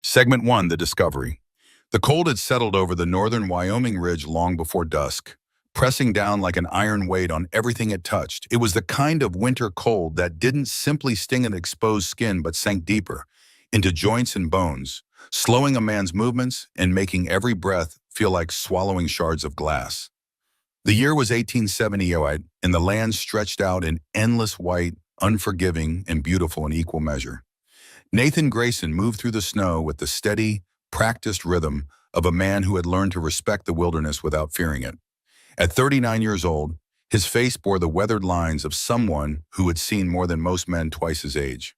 Segment 1, The Discovery. The cold had settled over the northern Wyoming ridge long before dusk, pressing down like an iron weight on everything it touched. It was the kind of winter cold that didn't simply sting at exposed skin but sank deeper, into joints and bones, slowing a man's movements and making every breath feel like swallowing shards of glass. The year was 1878, and the land stretched out in endless white, unforgiving, and beautiful in equal measure. Nathan Grayson moved through the snow with the steady, practiced rhythm of a man who had learned to respect the wilderness without fearing it. At 39 years old, his face bore the weathered lines of someone who had seen more than most men twice his age.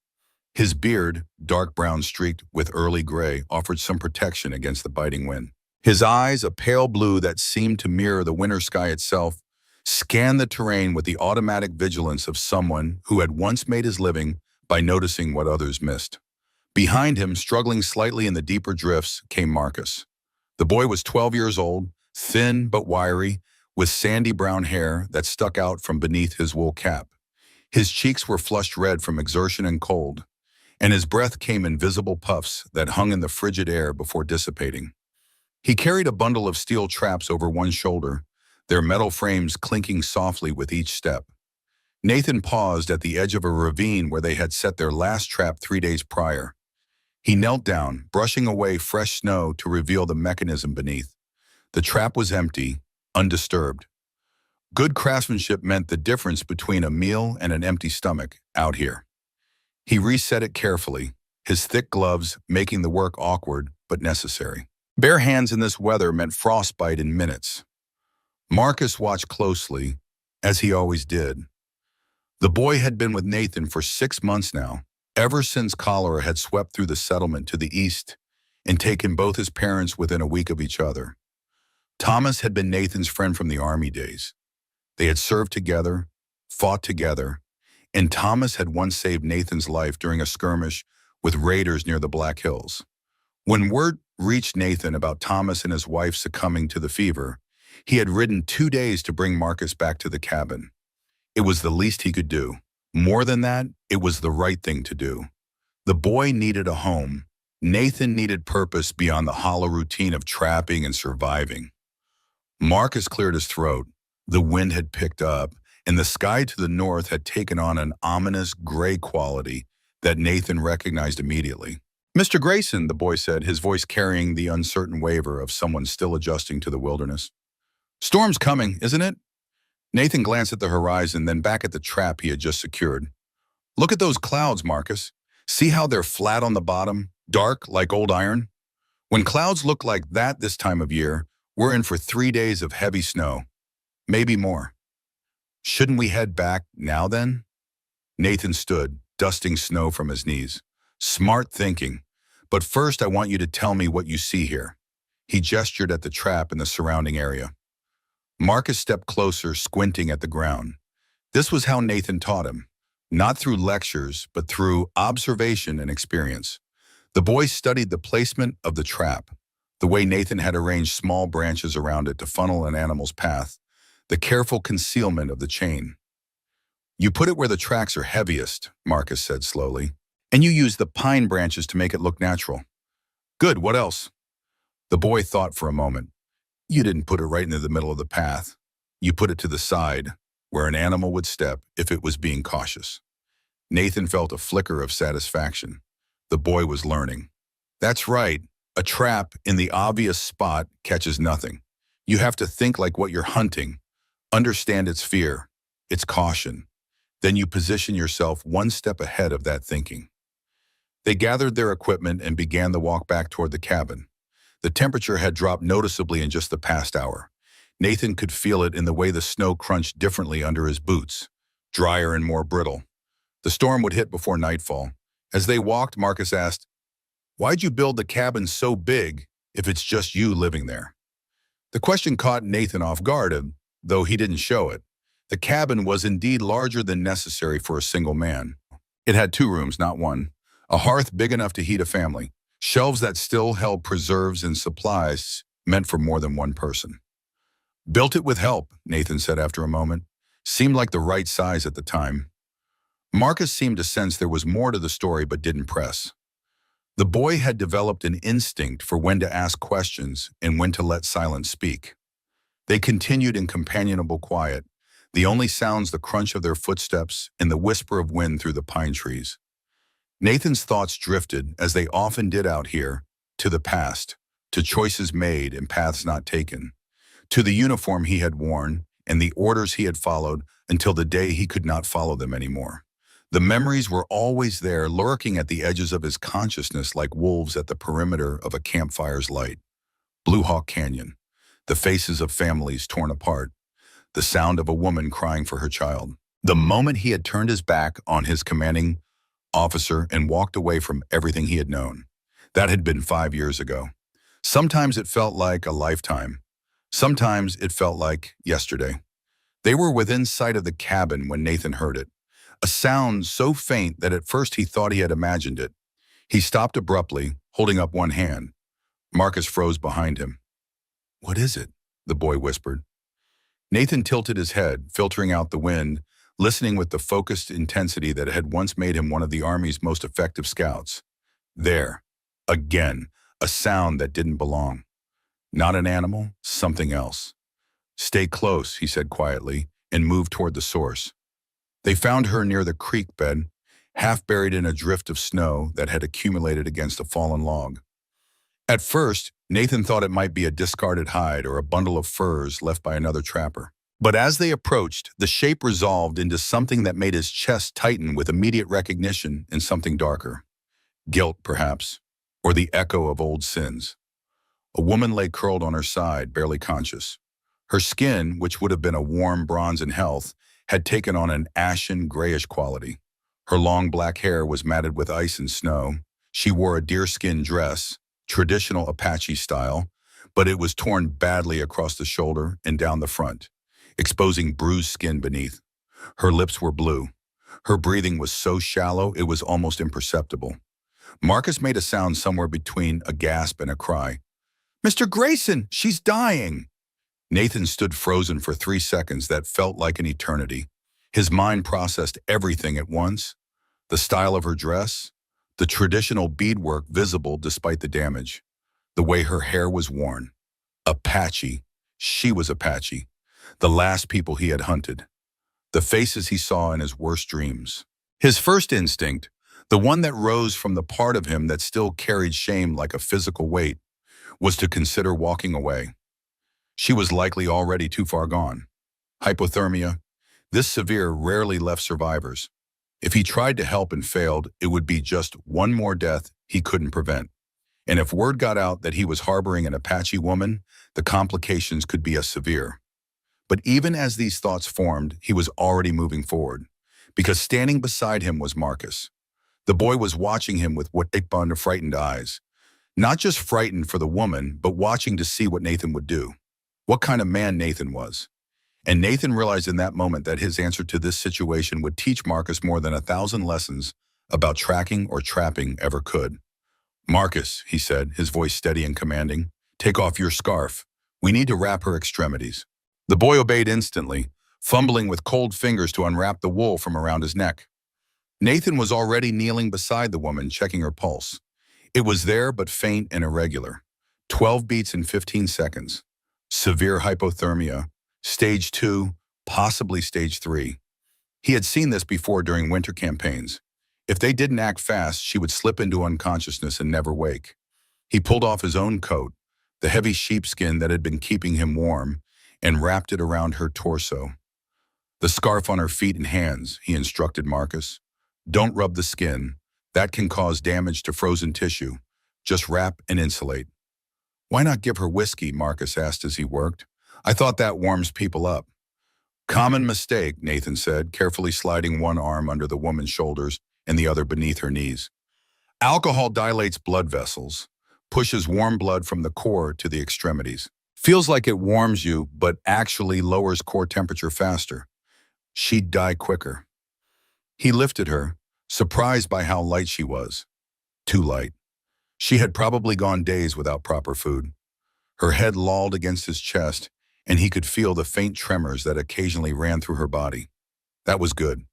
His beard, dark brown streaked with early gray, offered some protection against the biting wind. His eyes, a pale blue that seemed to mirror the winter sky itself, scanned the terrain with the automatic vigilance of someone who had once made his living by noticing what others missed. Behind him, struggling slightly in the deeper drifts, came Marcus. The boy was 12 years old, thin but wiry, with sandy brown hair that stuck out from beneath his wool cap. His cheeks were flushed red from exertion and cold, and his breath came in visible puffs that hung in the frigid air before dissipating. He carried a bundle of steel traps over one shoulder, their metal frames clinking softly with each step. Nathan paused at the edge of a ravine where they had set their last trap 3 days prior. He knelt down, brushing away fresh snow to reveal the mechanism beneath. The trap was empty, undisturbed. Good craftsmanship meant the difference between a meal and an empty stomach out here. He reset it carefully, his thick gloves making the work awkward but necessary. Bare hands in this weather meant frostbite in minutes. Marcus watched closely, as he always did. The boy had been with Nathan for 6 months now, ever since cholera had swept through the settlement to the east and taken both his parents within a week of each other. Thomas had been Nathan's friend from the Army days. They had served together, fought together, and Thomas had once saved Nathan's life during a skirmish with raiders near the Black Hills. When word reached Nathan about Thomas and his wife succumbing to the fever, he had ridden 2 days to bring Marcus back to the cabin. It was the least he could do. More than that, it was the right thing to do. The boy needed a home. Nathan needed purpose beyond the hollow routine of trapping and surviving. Marcus cleared his throat. The wind had picked up, and the sky to the north had taken on an ominous gray quality that Nathan recognized immediately. "Mr. Grayson," the boy said, his voice carrying the uncertain waver of someone still adjusting to the wilderness. "Storm's coming, isn't it?" Nathan glanced at the horizon, then back at the trap he had just secured. "Look at those clouds, Marcus. See how they're flat on the bottom, dark like old iron? When clouds look like that this time of year, we're in for 3 days of heavy snow. Maybe more. Shouldn't we head back now then?" Nathan stood, dusting snow from his knees. "Smart thinking. But first I want you to tell me what you see here." He gestured at the trap and the surrounding area. Marcus stepped closer, squinting at the ground. This was how Nathan taught him, not through lectures, but through observation and experience. The boy studied the placement of the trap, the way Nathan had arranged small branches around it to funnel an animal's path, the careful concealment of the chain. "You put it where the tracks are heaviest," Marcus said slowly, "and you use the pine branches to make it look natural." "Good, what else?" The boy thought for a moment. "You didn't put it right into the middle of the path. You put it to the side, where an animal would step if it was being cautious." Nathan felt a flicker of satisfaction. The boy was learning. "That's right. A trap in the obvious spot catches nothing. You have to think like what you're hunting, understand its fear, its caution. Then you position yourself one step ahead of that thinking." They gathered their equipment and began the walk back toward the cabin. The temperature had dropped noticeably in just the past hour. Nathan could feel it in the way the snow crunched differently under his boots, drier and more brittle. The storm would hit before nightfall. As they walked, Marcus asked, "Why'd you build the cabin so big if it's just you living there?" The question caught Nathan off guard, though he didn't show it. The cabin was indeed larger than necessary for a single man. It had 2 rooms, not one. A hearth big enough to heat a family. Shelves that still held preserves and supplies meant for more than one person. "Built it with help," Nathan said after a moment. "Seemed like the right size at the time." Marcus seemed to sense there was more to the story but didn't press. The boy had developed an instinct for when to ask questions and when to let silence speak. They continued in companionable quiet, the only sounds the crunch of their footsteps and the whisper of wind through the pine trees. Nathan's thoughts drifted, as they often did out here, to the past, to choices made and paths not taken, to the uniform he had worn and the orders he had followed until the day he could not follow them anymore. The memories were always there, lurking at the edges of his consciousness like wolves at the perimeter of a campfire's light. Blue Hawk Canyon, the faces of families torn apart, the sound of a woman crying for her child. The moment he had turned his back on his commanding officer and walked away from everything he had known. That had been 5 years ago. Sometimes it felt like a lifetime. Sometimes it felt like yesterday. They were within sight of the cabin when Nathan heard it. A sound so faint that at first he thought he had imagined it. He stopped abruptly, holding up one hand. Marcus froze behind him. "What is it?" the boy whispered. Nathan tilted his head, filtering out the wind, listening with the focused intensity that had once made him one of the Army's most effective scouts. There, again, a sound that didn't belong. Not an animal, something else. "Stay close," he said quietly, and moved toward the source. They found her near the creek bed, half buried in a drift of snow that had accumulated against a fallen log. At first, Nathan thought it might be a discarded hide or a bundle of furs left by another trapper. But as they approached, the shape resolved into something that made his chest tighten with immediate recognition in something darker. Guilt, perhaps, or the echo of old sins. A woman lay curled on her side, barely conscious. Her skin, which would have been a warm bronze in health, had taken on an ashen, grayish quality. Her long black hair was matted with ice and snow. She wore a deerskin dress, traditional Apache style, but it was torn badly across the shoulder and down the front, exposing bruised skin beneath. Her lips were blue. Her breathing was so shallow it was almost imperceptible. Marcus made a sound somewhere between a gasp and a cry. "Mr. Grayson, she's dying!" Nathan stood frozen for 3 seconds that felt like an eternity. His mind processed everything at once. The style of her dress, the traditional beadwork visible despite the damage, the way her hair was worn. Apache. She was Apache. The last people he had hunted. The faces he saw in his worst dreams. His first instinct, the one that rose from the part of him that still carried shame like a physical weight, was to consider walking away. She was likely already too far gone. Hypothermia. This severe rarely left survivors. If he tried to help and failed, it would be just one more death he couldn't prevent. And if word got out that he was harboring an Apache woman, the complications could be as severe. But even as these thoughts formed, he was already moving forward, because standing beside him was Marcus. The boy was watching him with what they found frightened eyes. Not just frightened for the woman, but watching to see what Nathan would do. What kind of man Nathan was. And Nathan realized in that moment that his answer to this situation would teach Marcus more than 1,000 lessons about tracking or trapping ever could. "Marcus," he said, his voice steady and commanding, "take off your scarf. We need to wrap her extremities." The boy obeyed instantly, fumbling with cold fingers to unwrap the wool from around his neck. Nathan was already kneeling beside the woman, checking her pulse. It was there, but faint and irregular. 12 beats in 15 seconds. Severe hypothermia. Stage 2, possibly Stage 3. He had seen this before during winter campaigns. If they didn't act fast, she would slip into unconsciousness and never wake. He pulled off his own coat, the heavy sheepskin that had been keeping him warm, and wrapped it around her torso. "The scarf on her feet and hands," he instructed Marcus. "Don't rub the skin. That can cause damage to frozen tissue. Just wrap and insulate." "Why not give her whiskey?" Marcus asked as he worked. "I thought that warms people up." "Common mistake," Nathan said, carefully sliding one arm under the woman's shoulders and the other beneath her knees. "Alcohol dilates blood vessels, pushes warm blood from the core to the extremities. Feels like it warms you, but actually lowers core temperature faster. She'd die quicker." He lifted her, surprised by how light she was. Too light. She had probably gone days without proper food. Her head lolled against his chest, and he could feel the faint tremors that occasionally ran through her body. That was good.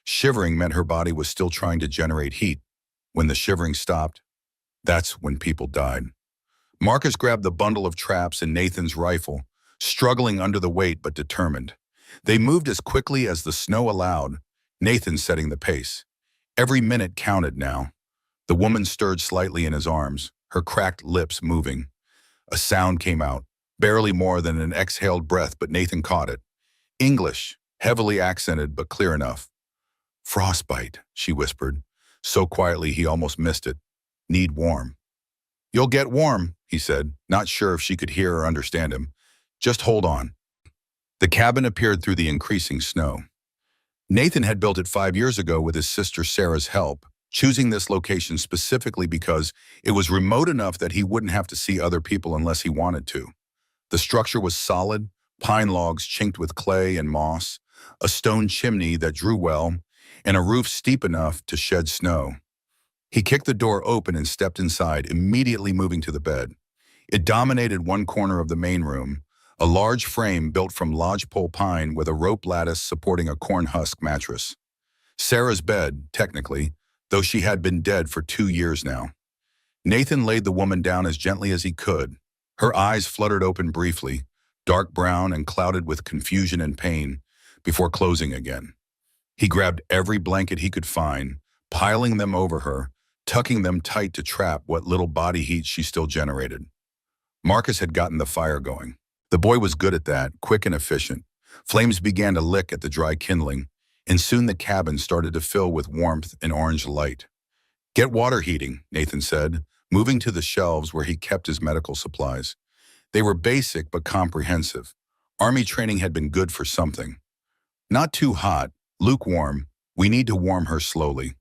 Shivering meant her body was still trying to generate heat. When the shivering stopped, That's when people died. Marcus grabbed the bundle of traps and Nathan's rifle, struggling under the weight but determined. They moved as quickly as the snow allowed, Nathan setting the pace. Every minute counted now. The woman stirred slightly in his arms, her cracked lips moving. A sound came out, barely more than an exhaled breath, but Nathan caught it. English, heavily accented but clear enough. "Frostbite," she whispered, so quietly he almost missed it. "Need warm." "You'll get warm," he said, not sure if she could hear or understand him. "Just hold on." The cabin appeared through the increasing snow. Nathan had built it 5 years ago with his sister Sarah's help, choosing this location specifically because it was remote enough that he wouldn't have to see other people unless he wanted to. The structure was solid, pine logs chinked with clay and moss, a stone chimney that drew well, and a roof steep enough to shed snow. He kicked the door open and stepped inside, immediately moving to the bed. It dominated one corner of the main room, a large frame built from lodgepole pine with a rope lattice supporting a corn husk mattress. Sarah's bed, technically, though she had been dead for 2 years now. Nathan laid the woman down as gently as he could. Her eyes fluttered open briefly, dark brown and clouded with confusion and pain, before closing again. He grabbed every blanket he could find, piling them over her, tucking them tight to trap what little body heat she still generated. Marcus had gotten the fire going. The boy was good at that, quick and efficient. Flames began to lick at the dry kindling, and soon the cabin started to fill with warmth and orange light. "Get water heating," Nathan said, moving to the shelves where he kept his medical supplies. They were basic but comprehensive. Army training had been good for something. "Not too hot, lukewarm. We need to warm her slowly."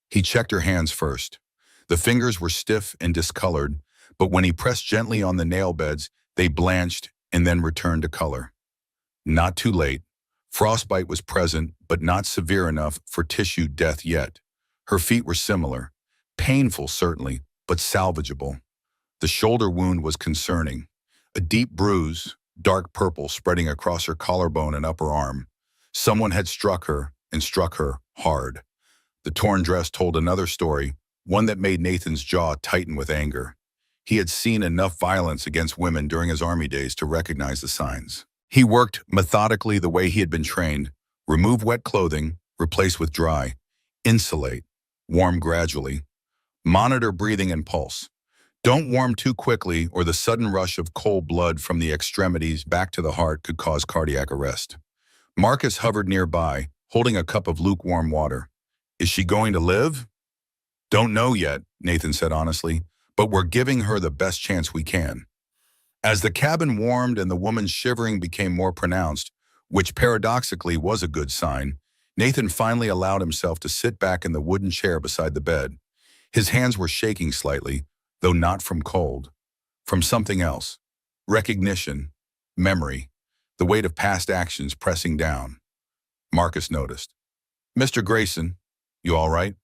He checked her hands first. The fingers were stiff and discolored, but when he pressed gently on the nail beds, they blanched and then returned to color. Not too late. Frostbite was present, but not severe enough for tissue death yet. Her feet were similar. Painful, certainly, but salvageable. The shoulder wound was concerning. A deep bruise, dark purple, spreading across her collarbone and upper arm. Someone had struck her, and struck her hard. The torn dress told another story, one that made Nathan's jaw tighten with anger. He had seen enough violence against women during his army days to recognize the signs. He worked methodically the way he had been trained: remove wet clothing, replace with dry, insulate, warm gradually, monitor breathing and pulse. Don't warm too quickly or the sudden rush of cold blood from the extremities back to the heart could cause cardiac arrest. Marcus hovered nearby, holding a cup of lukewarm water. "Is she going to live?" "Don't know yet," Nathan said honestly, "but we're giving her the best chance we can." As the cabin warmed and the woman's shivering became more pronounced, which paradoxically was a good sign, Nathan finally allowed himself to sit back in the wooden chair beside the bed. His hands were shaking slightly, though not from cold. From something else. Recognition. Memory. The weight of past actions pressing down. Marcus noticed. "Mr. Grayson, you all right?"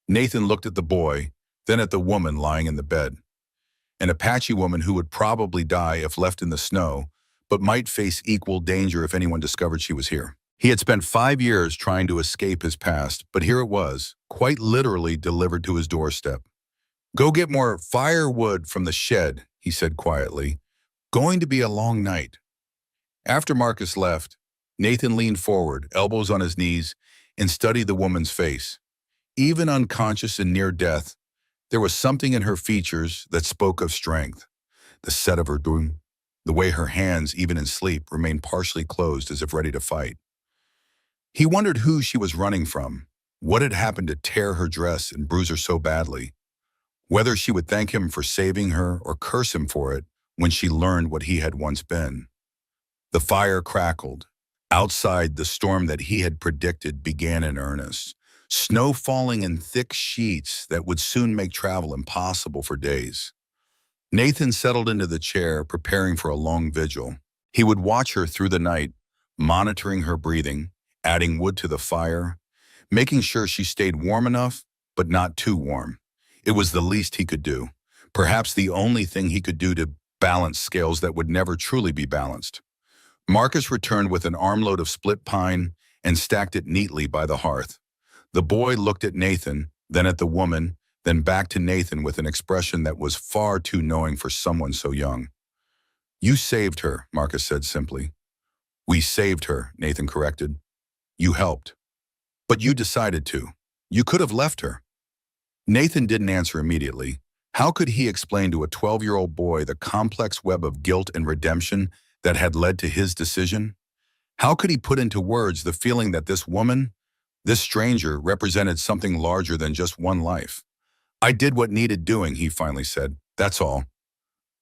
Nathan looked at the boy, then at the woman lying in the bed. An Apache woman who would probably die if left in the snow, but might face equal danger if anyone discovered she was here. He had spent 5 years trying to escape his past, but here it was, quite literally delivered to his doorstep. "Go get more firewood from the shed," he said quietly. "Going to be a long night." After Marcus left, Nathan leaned forward, elbows on his knees, and studied the woman's face. Even unconscious and near death, there was something in her features that spoke of strength. The set of her doing, the way her hands, even in sleep, remained partially closed as if ready to fight. He wondered who she was running from, what had happened to tear her dress and bruise her so badly, whether she would thank him for saving her or curse him for it when she learned what he had once been. The fire crackled. Outside, the storm that he had predicted began in earnest, snow falling in thick sheets that would soon make travel impossible for days. Nathan settled into the chair, preparing for a long vigil. He would watch her through the night, monitoring her breathing, adding wood to the fire, making sure she stayed warm enough, but not too warm. It was the least he could do, perhaps the only thing he could do to balance scales that would never truly be balanced. Marcus returned with an armload of split pine and stacked it neatly by the hearth. The boy looked at Nathan, then at the woman, then back to Nathan with an expression that was far too knowing for someone so young. "You saved her," Marcus said simply. "We saved her," Nathan corrected. "You helped. But you decided to. You could have left her." Nathan didn't answer immediately. How could he explain to a 12-year-old boy the complex web of guilt and redemption that had led to his decision? How could he put into words the feeling that this woman, this stranger, represented something larger than just one life? "I did what needed doing," he finally said. "That's all."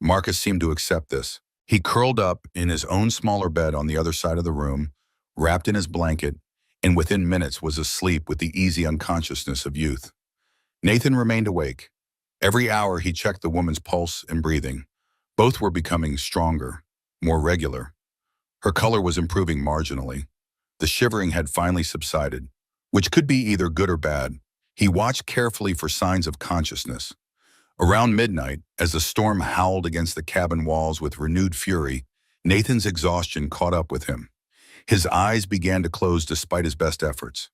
Marcus seemed to accept this. He curled up in his own smaller bed on the other side of the room, wrapped in his blanket, and within minutes was asleep with the easy unconsciousness of youth. Nathan remained awake. Every hour he checked the woman's pulse and breathing. Both were becoming stronger, more regular. Her color was improving marginally. The shivering had finally subsided, which could be either good or bad. He watched carefully for signs of consciousness. Around midnight, as the storm howled against the cabin walls with renewed fury, Nathan's exhaustion caught up with him. His eyes began to close despite his best efforts.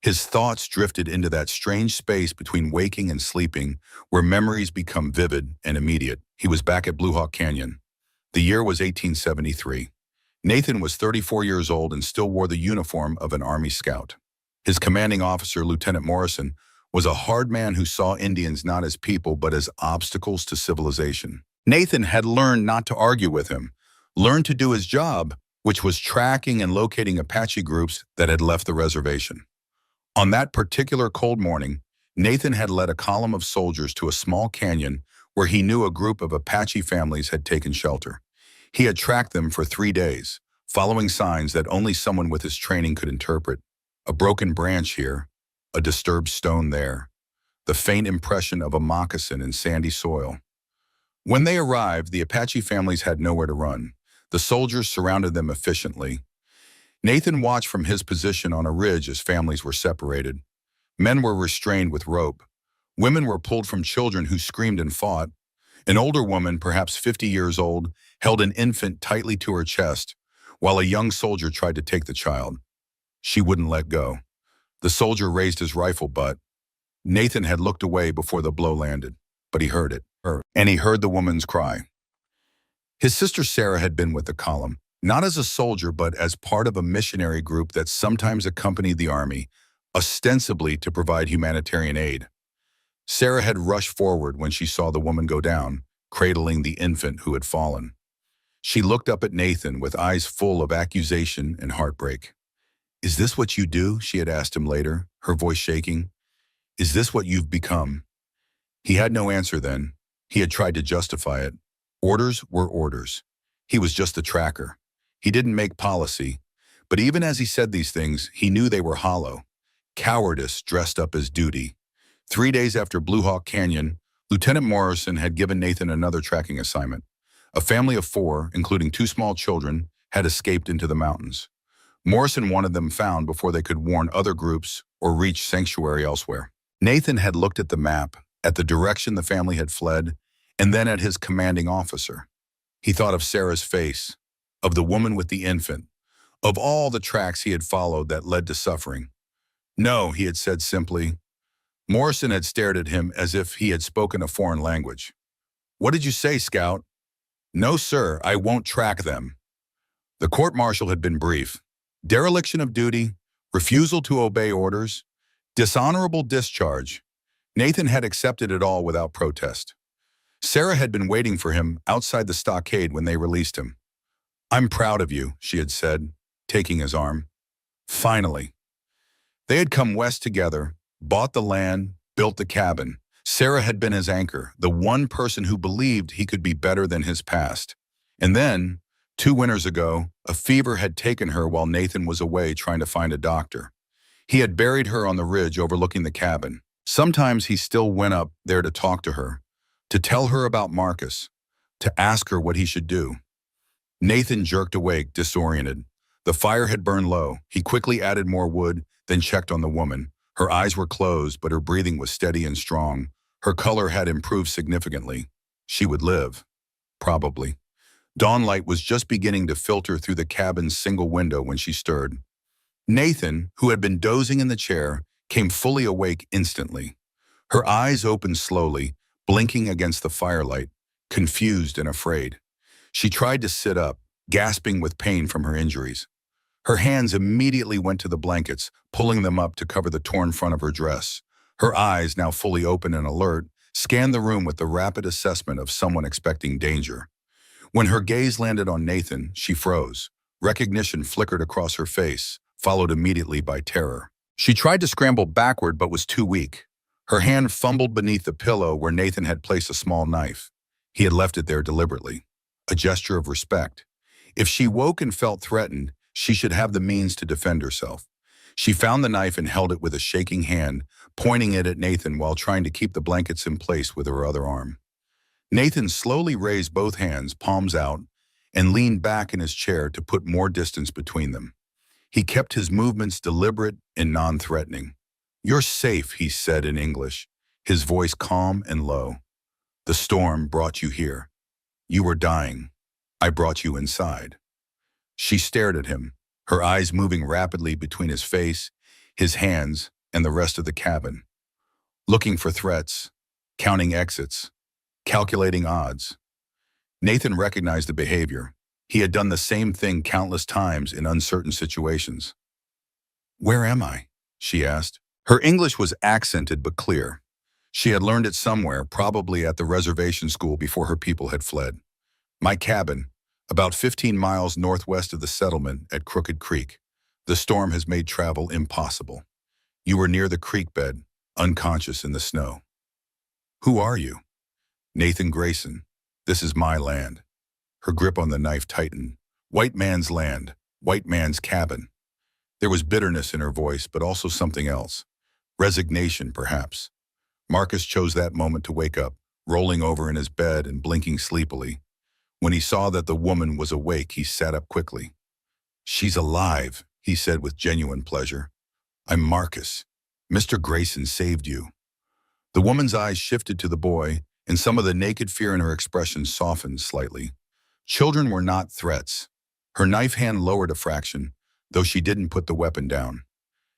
His thoughts drifted into that strange space between waking and sleeping, where memories become vivid and immediate. He was back at Blue Hawk Canyon. The year was 1873. Nathan was 34 years old and still wore the uniform of an Army scout. His commanding officer, Lieutenant Morrison, was a hard man who saw Indians not as people but as obstacles to civilization. Nathan had learned not to argue with him, learned to do his job, which was tracking and locating Apache groups that had left the reservation. On that particular cold morning, Nathan had led a column of soldiers to a small canyon where he knew a group of Apache families had taken shelter. He had tracked them for 3 days, following signs that only someone with his training could interpret. A broken branch here, a disturbed stone there, the faint impression of a moccasin in sandy soil. When they arrived, the Apache families had nowhere to run. The soldiers surrounded them efficiently. Nathan watched from his position on a ridge as families were separated. Men were restrained with rope. Women were pulled from children who screamed and fought. An older woman, perhaps 50 years old, held an infant tightly to her chest, while a young soldier tried to take the child. She wouldn't let go. The soldier raised his rifle butt. Nathan had looked away before the blow landed, but he heard it, and he heard the woman's cry. His sister Sarah had been with the column, not as a soldier but as part of a missionary group that sometimes accompanied the army, ostensibly to provide humanitarian aid. Sarah had rushed forward when she saw the woman go down, cradling the infant who had fallen. She looked up at Nathan with eyes full of accusation and heartbreak. "Is this what you do?" she had asked him later, her voice shaking. "Is this what you've become?" He had no answer then. He had tried to justify it. Orders were orders. He was just the tracker. He didn't make policy. But even as he said these things, he knew they were hollow. Cowardice dressed up as duty. 3 days after Blue Hawk Canyon, Lieutenant Morrison had given Nathan another tracking assignment. A family of 4, including 2 small children, had escaped into the mountains. Morrison wanted them found before they could warn other groups or reach sanctuary elsewhere. Nathan had looked at the map, at the direction the family had fled, and then at his commanding officer. He thought of Sarah's face, of the woman with the infant, of all the tracks he had followed that led to suffering. "No," he had said simply. Morrison had stared at him as if he had spoken a foreign language. "What did you say, Scout?" "No, sir, I won't track them." The court-martial had been brief. Dereliction of duty, refusal to obey orders, dishonorable discharge. Nathan had accepted it all without protest. Sarah had been waiting for him outside the stockade when they released him. "I'm proud of you," she had said, taking his arm. Finally. They had come west together, bought the land, built the cabin. Sarah had been his anchor, the one person who believed he could be better than his past. And then, 2 winters ago, a fever had taken her while Nathan was away trying to find a doctor. He had buried her on the ridge overlooking the cabin. Sometimes he still went up there to talk to her, to tell her about Marcus, to ask her what he should do. Nathan jerked awake, disoriented. The fire had burned low. He quickly added more wood, then checked on the woman. Her eyes were closed, but her breathing was steady and strong. Her color had improved significantly. She would live. Probably. Dawnlight was just beginning to filter through the cabin's single window when she stirred. Nathan, who had been dozing in the chair, came fully awake instantly. Her eyes opened slowly, blinking against the firelight, confused and afraid. She tried to sit up, gasping with pain from her injuries. Her hands immediately went to the blankets, pulling them up to cover the torn front of her dress. Her eyes, now fully open and alert, scanned the room with the rapid assessment of someone expecting danger. When her gaze landed on Nathan, she froze. Recognition flickered across her face, followed immediately by terror. She tried to scramble backward but was too weak. Her hand fumbled beneath the pillow where Nathan had placed a small knife. He had left it there deliberately, a gesture of respect. If she woke and felt threatened, she should have the means to defend herself. She found the knife and held it with a shaking hand, pointing it at Nathan while trying to keep the blankets in place with her other arm. Nathan slowly raised both hands, palms out, and leaned back in his chair to put more distance between them. He kept his movements deliberate and non-threatening. "You're safe," he said in English, his voice calm and low. "The storm brought you here. You were dying. I brought you inside." She stared at him, her eyes moving rapidly between his face, his hands, and the rest of the cabin. Looking for threats, counting exits, calculating odds. Nathan recognized the behavior. He had done the same thing countless times in uncertain situations. "Where am I?" she asked. Her English was accented but clear. She had learned it somewhere, probably at the reservation school before her people had fled. "My cabin, about 15 miles northwest of the settlement at Crooked Creek. The storm has made travel impossible. You were near the creek bed, unconscious in the snow." "Who are you?" "Nathan Grayson. This is my land." Her grip on the knife tightened. "White man's land, white man's cabin." There was bitterness in her voice, but also something else. Resignation, perhaps. Marcus chose that moment to wake up, rolling over in his bed and blinking sleepily. When he saw that the woman was awake, he sat up quickly. "She's alive," he said with genuine pleasure. "I'm Marcus. Mr. Grayson saved you." The woman's eyes shifted to the boy, and some of the naked fear in her expression softened slightly. Children were not threats. Her knife hand lowered a fraction, though she didn't put the weapon down.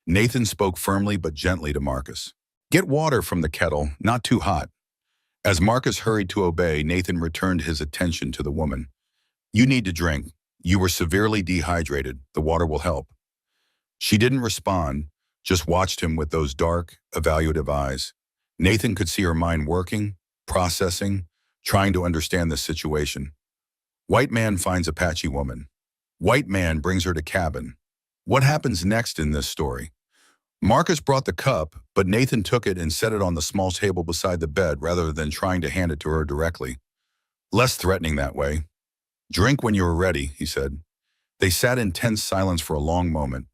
Nathan spoke firmly but gently to Marcus. "Get water from the kettle, not too hot." As Marcus hurried to obey, Nathan returned his attention to the woman. "You need to drink. You were severely dehydrated. The water will help." She didn't respond, just watched him with those dark, evaluative eyes. Nathan could see her mind working, processing, trying to understand the situation. White man finds Apache woman. White man brings her to cabin. What happens next in this story? Marcus brought the cup, but Nathan took it and set it on the small table beside the bed rather than trying to hand it to her directly. Less threatening that way. "Drink when you are ready," he said. They sat in tense silence for a long moment.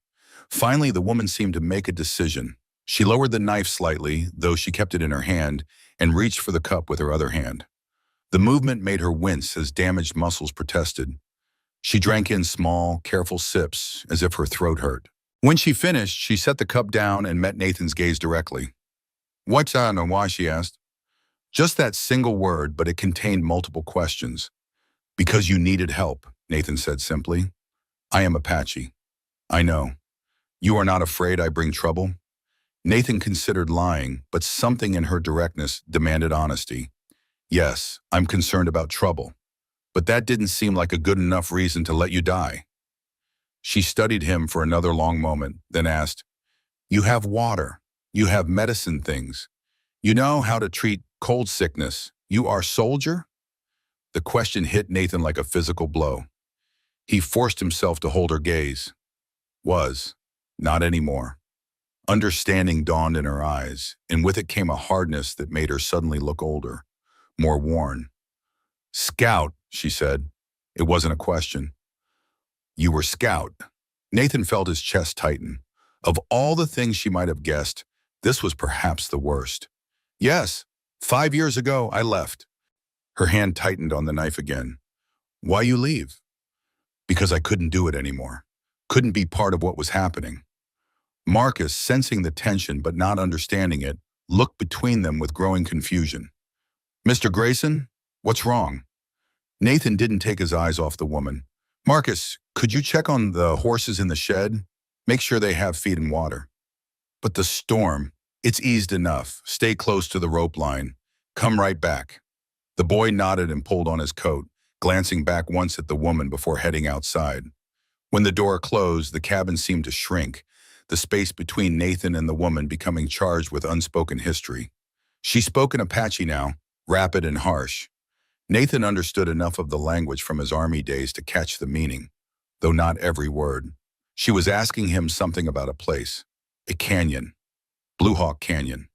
Finally, the woman seemed to make a decision. She lowered the knife slightly, though she kept it in her hand, and reached for the cup with her other hand. The movement made her wince as damaged muscles protested. She drank in small, careful sips, as if her throat hurt. When she finished, she set the cup down and met Nathan's gaze directly. "What's on and why?" she asked. Just that single word, but it contained multiple questions. "Because you needed help," Nathan said simply. "I am Apache. I know. You are not afraid I bring trouble?" Nathan considered lying, but something in her directness demanded honesty. "Yes, I'm concerned about trouble. But that didn't seem like a good enough reason to let you die." She studied him for another long moment, then asked, "You have water. You have medicine things. You know how to treat cold sickness. You are soldier?" The question hit Nathan like a physical blow. He forced himself to hold her gaze. Was. Not anymore. Understanding dawned in her eyes, and with it came a hardness that made her suddenly look older, more worn. "Scout," she said. It wasn't a question. "You were Scout." Nathan felt his chest tighten. Of all the things she might have guessed, this was perhaps the worst. "Yes, 5 years ago I left." Her hand tightened on the knife again. "Why you leave?" "Because I couldn't do it anymore. Couldn't be part of what was happening." Marcus, sensing the tension but not understanding it, looked between them with growing confusion. "Mr. Grayson, what's wrong?" Nathan didn't take his eyes off the woman. "Marcus, could you check on the horses in the shed? Make sure they have feed and water." "But the storm." It's eased enough. Stay close to the rope line. Come right back. The boy nodded and pulled on his coat, glancing back once at the woman before heading outside. When the door closed, the cabin seemed to shrink, the space between Nathan and the woman becoming charged with unspoken history. She spoke in Apache now, rapid and harsh. Nathan understood enough of the language from his army days to catch the meaning, though not every word. She was asking him something about a place, a canyon, Blue Hawk Canyon.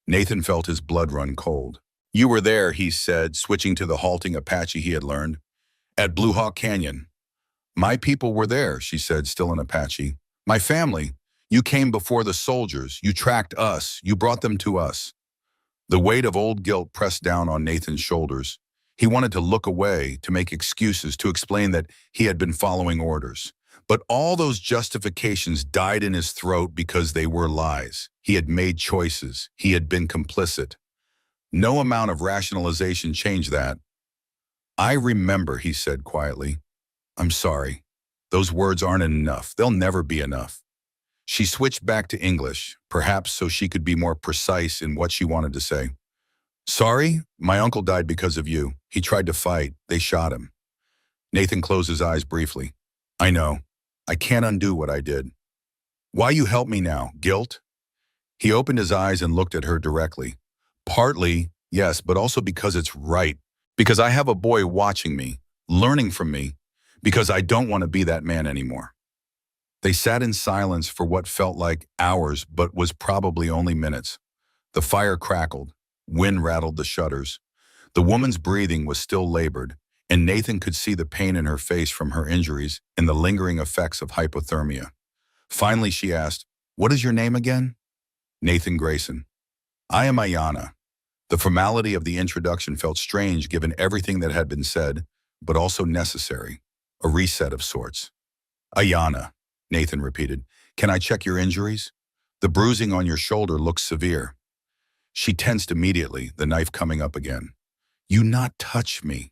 Nathan felt his blood run cold. You were there, he said, switching to the halting Apache he had learned. At Blue Hawk Canyon. My people were there, she said, still in Apache. My family. You came before the soldiers. You tracked us. You brought them to us. The weight of old guilt pressed down on Nathan's shoulders. He wanted to look away, to make excuses, to explain that he had been following orders. But all those justifications died in his throat because they were lies. He had made choices. He had been complicit. No amount of rationalization changed that. I remember, he said quietly. I'm sorry. Those words aren't enough. They'll never be enough. She switched back to English, perhaps so she could be more precise in what she wanted to say. Sorry, my uncle died because of you. He tried to fight. They shot him. Nathan closed his eyes briefly. I know. I can't undo what I did. Why you help me now? Guilt? He opened his eyes and looked at her directly. Partly, yes, but also because it's right. Because I have a boy watching me, learning from me, because I don't want to be that man anymore. They sat in silence for what felt like hours, but was probably only minutes. The fire crackled. Wind rattled the shutters. The woman's breathing was still labored, and Nathan could see the pain in her face from her injuries and the lingering effects of hypothermia. Finally, she asked, What is your name again? Nathan Grayson. I am Ayanna. The formality of the introduction felt strange given everything that had been said, but also necessary. A reset of sorts. Ayanna, Nathan repeated. Can I check your injuries? The bruising on your shoulder looks severe. She tensed immediately, the knife coming up again. You not touch me.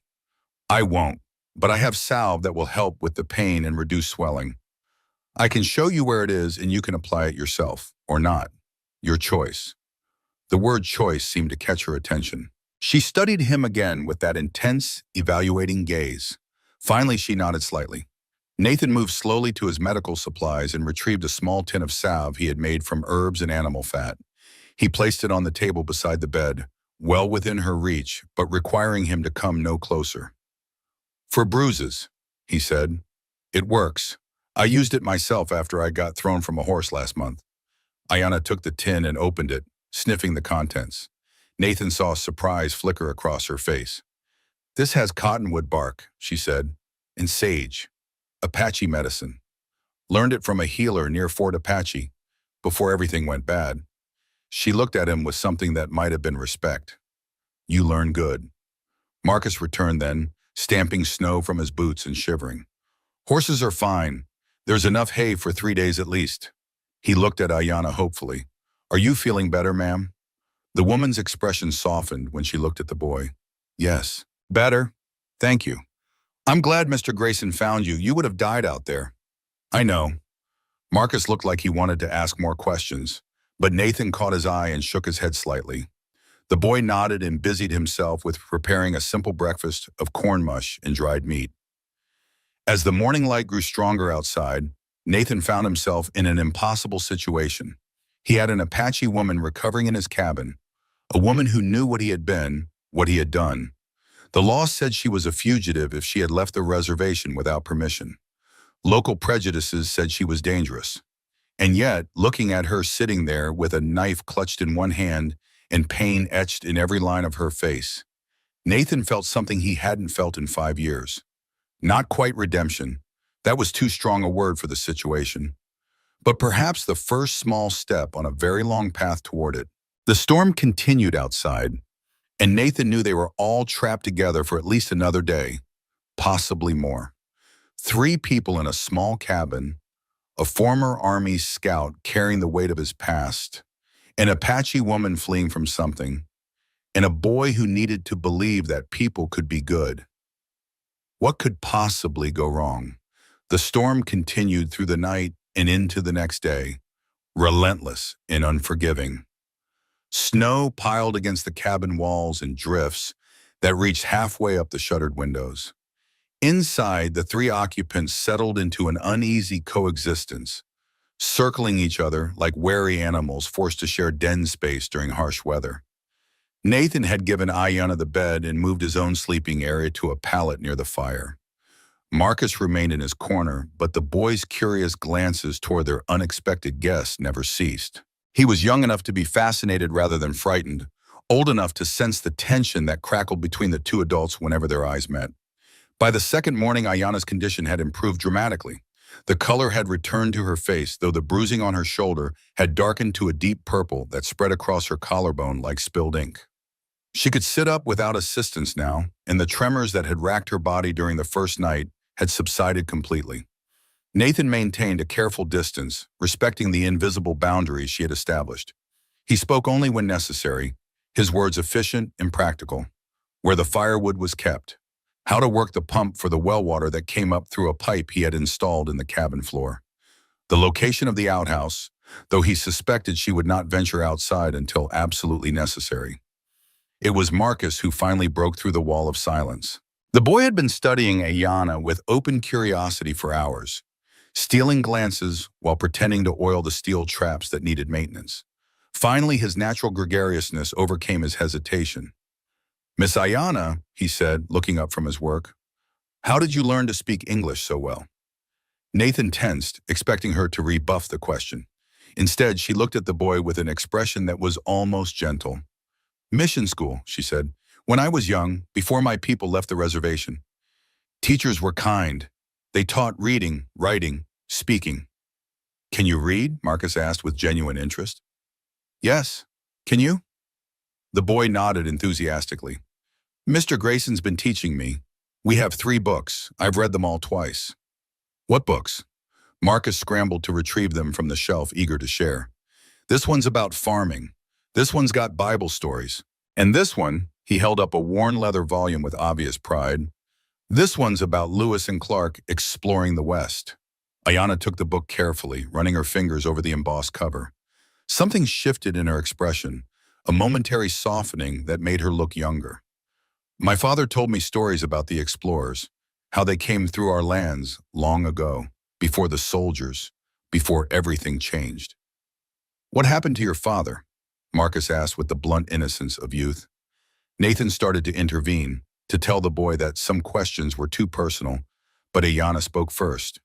I won't, but I have salve that will help with the pain and reduce swelling. I can show you where it is and you can apply it yourself, or not. Your choice. The word choice seemed to catch her attention. She studied him again with that intense, evaluating gaze. Finally, she nodded slightly. Nathan moved slowly to his medical supplies and retrieved a small tin of salve he had made from herbs and animal fat. He placed it on the table beside the bed, well within her reach, but requiring him to come no closer. For bruises, he said. It works. I used it myself after I got thrown from a horse last month. Ayanna took the tin and opened it, sniffing the contents. Nathan saw surprise flicker across her face. This has cottonwood bark, she said, and sage. Apache medicine. Learned it from a healer near Fort Apache, before everything went bad. She looked at him with something that might have been respect. You learn good. Marcus returned then, stamping snow from his boots and shivering. Horses are fine. There's enough hay for 3 days at least. He looked at Ayanna hopefully. Are you feeling better, ma'am? The woman's expression softened when she looked at the boy. Yes. Better. Thank you. I'm glad Mr. Grayson found you. You would have died out there. I know. Marcus looked like he wanted to ask more questions, but Nathan caught his eye and shook his head slightly. The boy nodded and busied himself with preparing a simple breakfast of corn mush and dried meat. As the morning light grew stronger outside, Nathan found himself in an impossible situation. He had an Apache woman recovering in his cabin, a woman who knew what he had been, what he had done. The law said she was a fugitive if she had left the reservation without permission. Local prejudices said she was dangerous. And yet, looking at her sitting there with a knife clutched in one hand and pain etched in every line of her face, Nathan felt something he hadn't felt in 5 years. Not quite redemption. That was too strong a word for the situation. But perhaps the first small step on a very long path toward it. The storm continued outside, and Nathan knew they were all trapped together for at least another day, possibly more. 3 people in a small cabin, a former Army scout carrying the weight of his past, an Apache woman fleeing from something, and a boy who needed to believe that people could be good. What could possibly go wrong? The storm continued through the night and into the next day, relentless and unforgiving. Snow piled against the cabin walls in drifts that reached halfway up the shuttered windows. Inside, the three occupants settled into an uneasy coexistence, circling each other like wary animals forced to share den space during harsh weather. Nathan had given Ayanna the bed and moved his own sleeping area to a pallet near the fire. Marcus remained in his corner, but the boys' curious glances toward their unexpected guest never ceased. He was young enough to be fascinated rather than frightened, old enough to sense the tension that crackled between the two adults whenever their eyes met. By the second morning, Ayanna's condition had improved dramatically. The color had returned to her face, though the bruising on her shoulder had darkened to a deep purple that spread across her collarbone like spilled ink. She could sit up without assistance now, and the tremors that had racked her body during the first night had subsided completely. Nathan maintained a careful distance, respecting the invisible boundaries she had established. He spoke only when necessary, his words efficient and practical. Where the firewood was kept, how to work the pump for the well water that came up through a pipe he had installed in the cabin floor. The location of the outhouse, though he suspected she would not venture outside until absolutely necessary. It was Marcus who finally broke through the wall of silence. The boy had been studying Ayanna with open curiosity for hours, stealing glances while pretending to oil the steel traps that needed maintenance. Finally, his natural gregariousness overcame his hesitation. "Miss Ayanna," he said, looking up from his work, "how did you learn to speak English so well?" Nathan tensed, expecting her to rebuff the question. Instead, she looked at the boy with an expression that was almost gentle. "Mission school," she said. "When I was young, before my people left the reservation, teachers were kind. They taught reading, writing, speaking." "Can you read?" Marcus asked with genuine interest. "Yes. Can you?" The boy nodded enthusiastically. "Mr. Grayson's been teaching me. We have 3 books. I've read them all twice." "What books?" Marcus scrambled to retrieve them from the shelf, eager to share. "This one's about farming. This one's got Bible stories. And this one," he held up a worn leather volume with obvious pride, "this one's about Lewis and Clark exploring the West." Ayanna took the book carefully, running her fingers over the embossed cover. Something shifted in her expression, a momentary softening that made her look younger. "My father told me stories about the explorers, how they came through our lands long ago, before the soldiers, before everything changed." "What happened to your father?" Marcus asked with the blunt innocence of youth. Nathan started to intervene, to tell the boy that some questions were too personal, but Ayanna spoke first.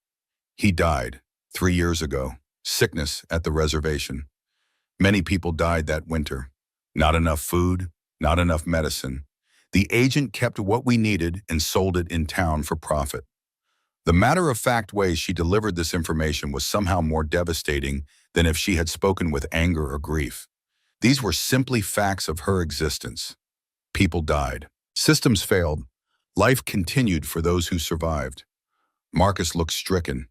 "He died 3 years ago. Sickness at the reservation. Many people died that winter. Not enough food, not enough medicine. The agent kept what we needed and sold it in town for profit." The matter-of-fact way she delivered this information was somehow more devastating than if she had spoken with anger or grief. These were simply facts of her existence. People died. Systems failed. Life continued for those who survived. Marcus looked stricken.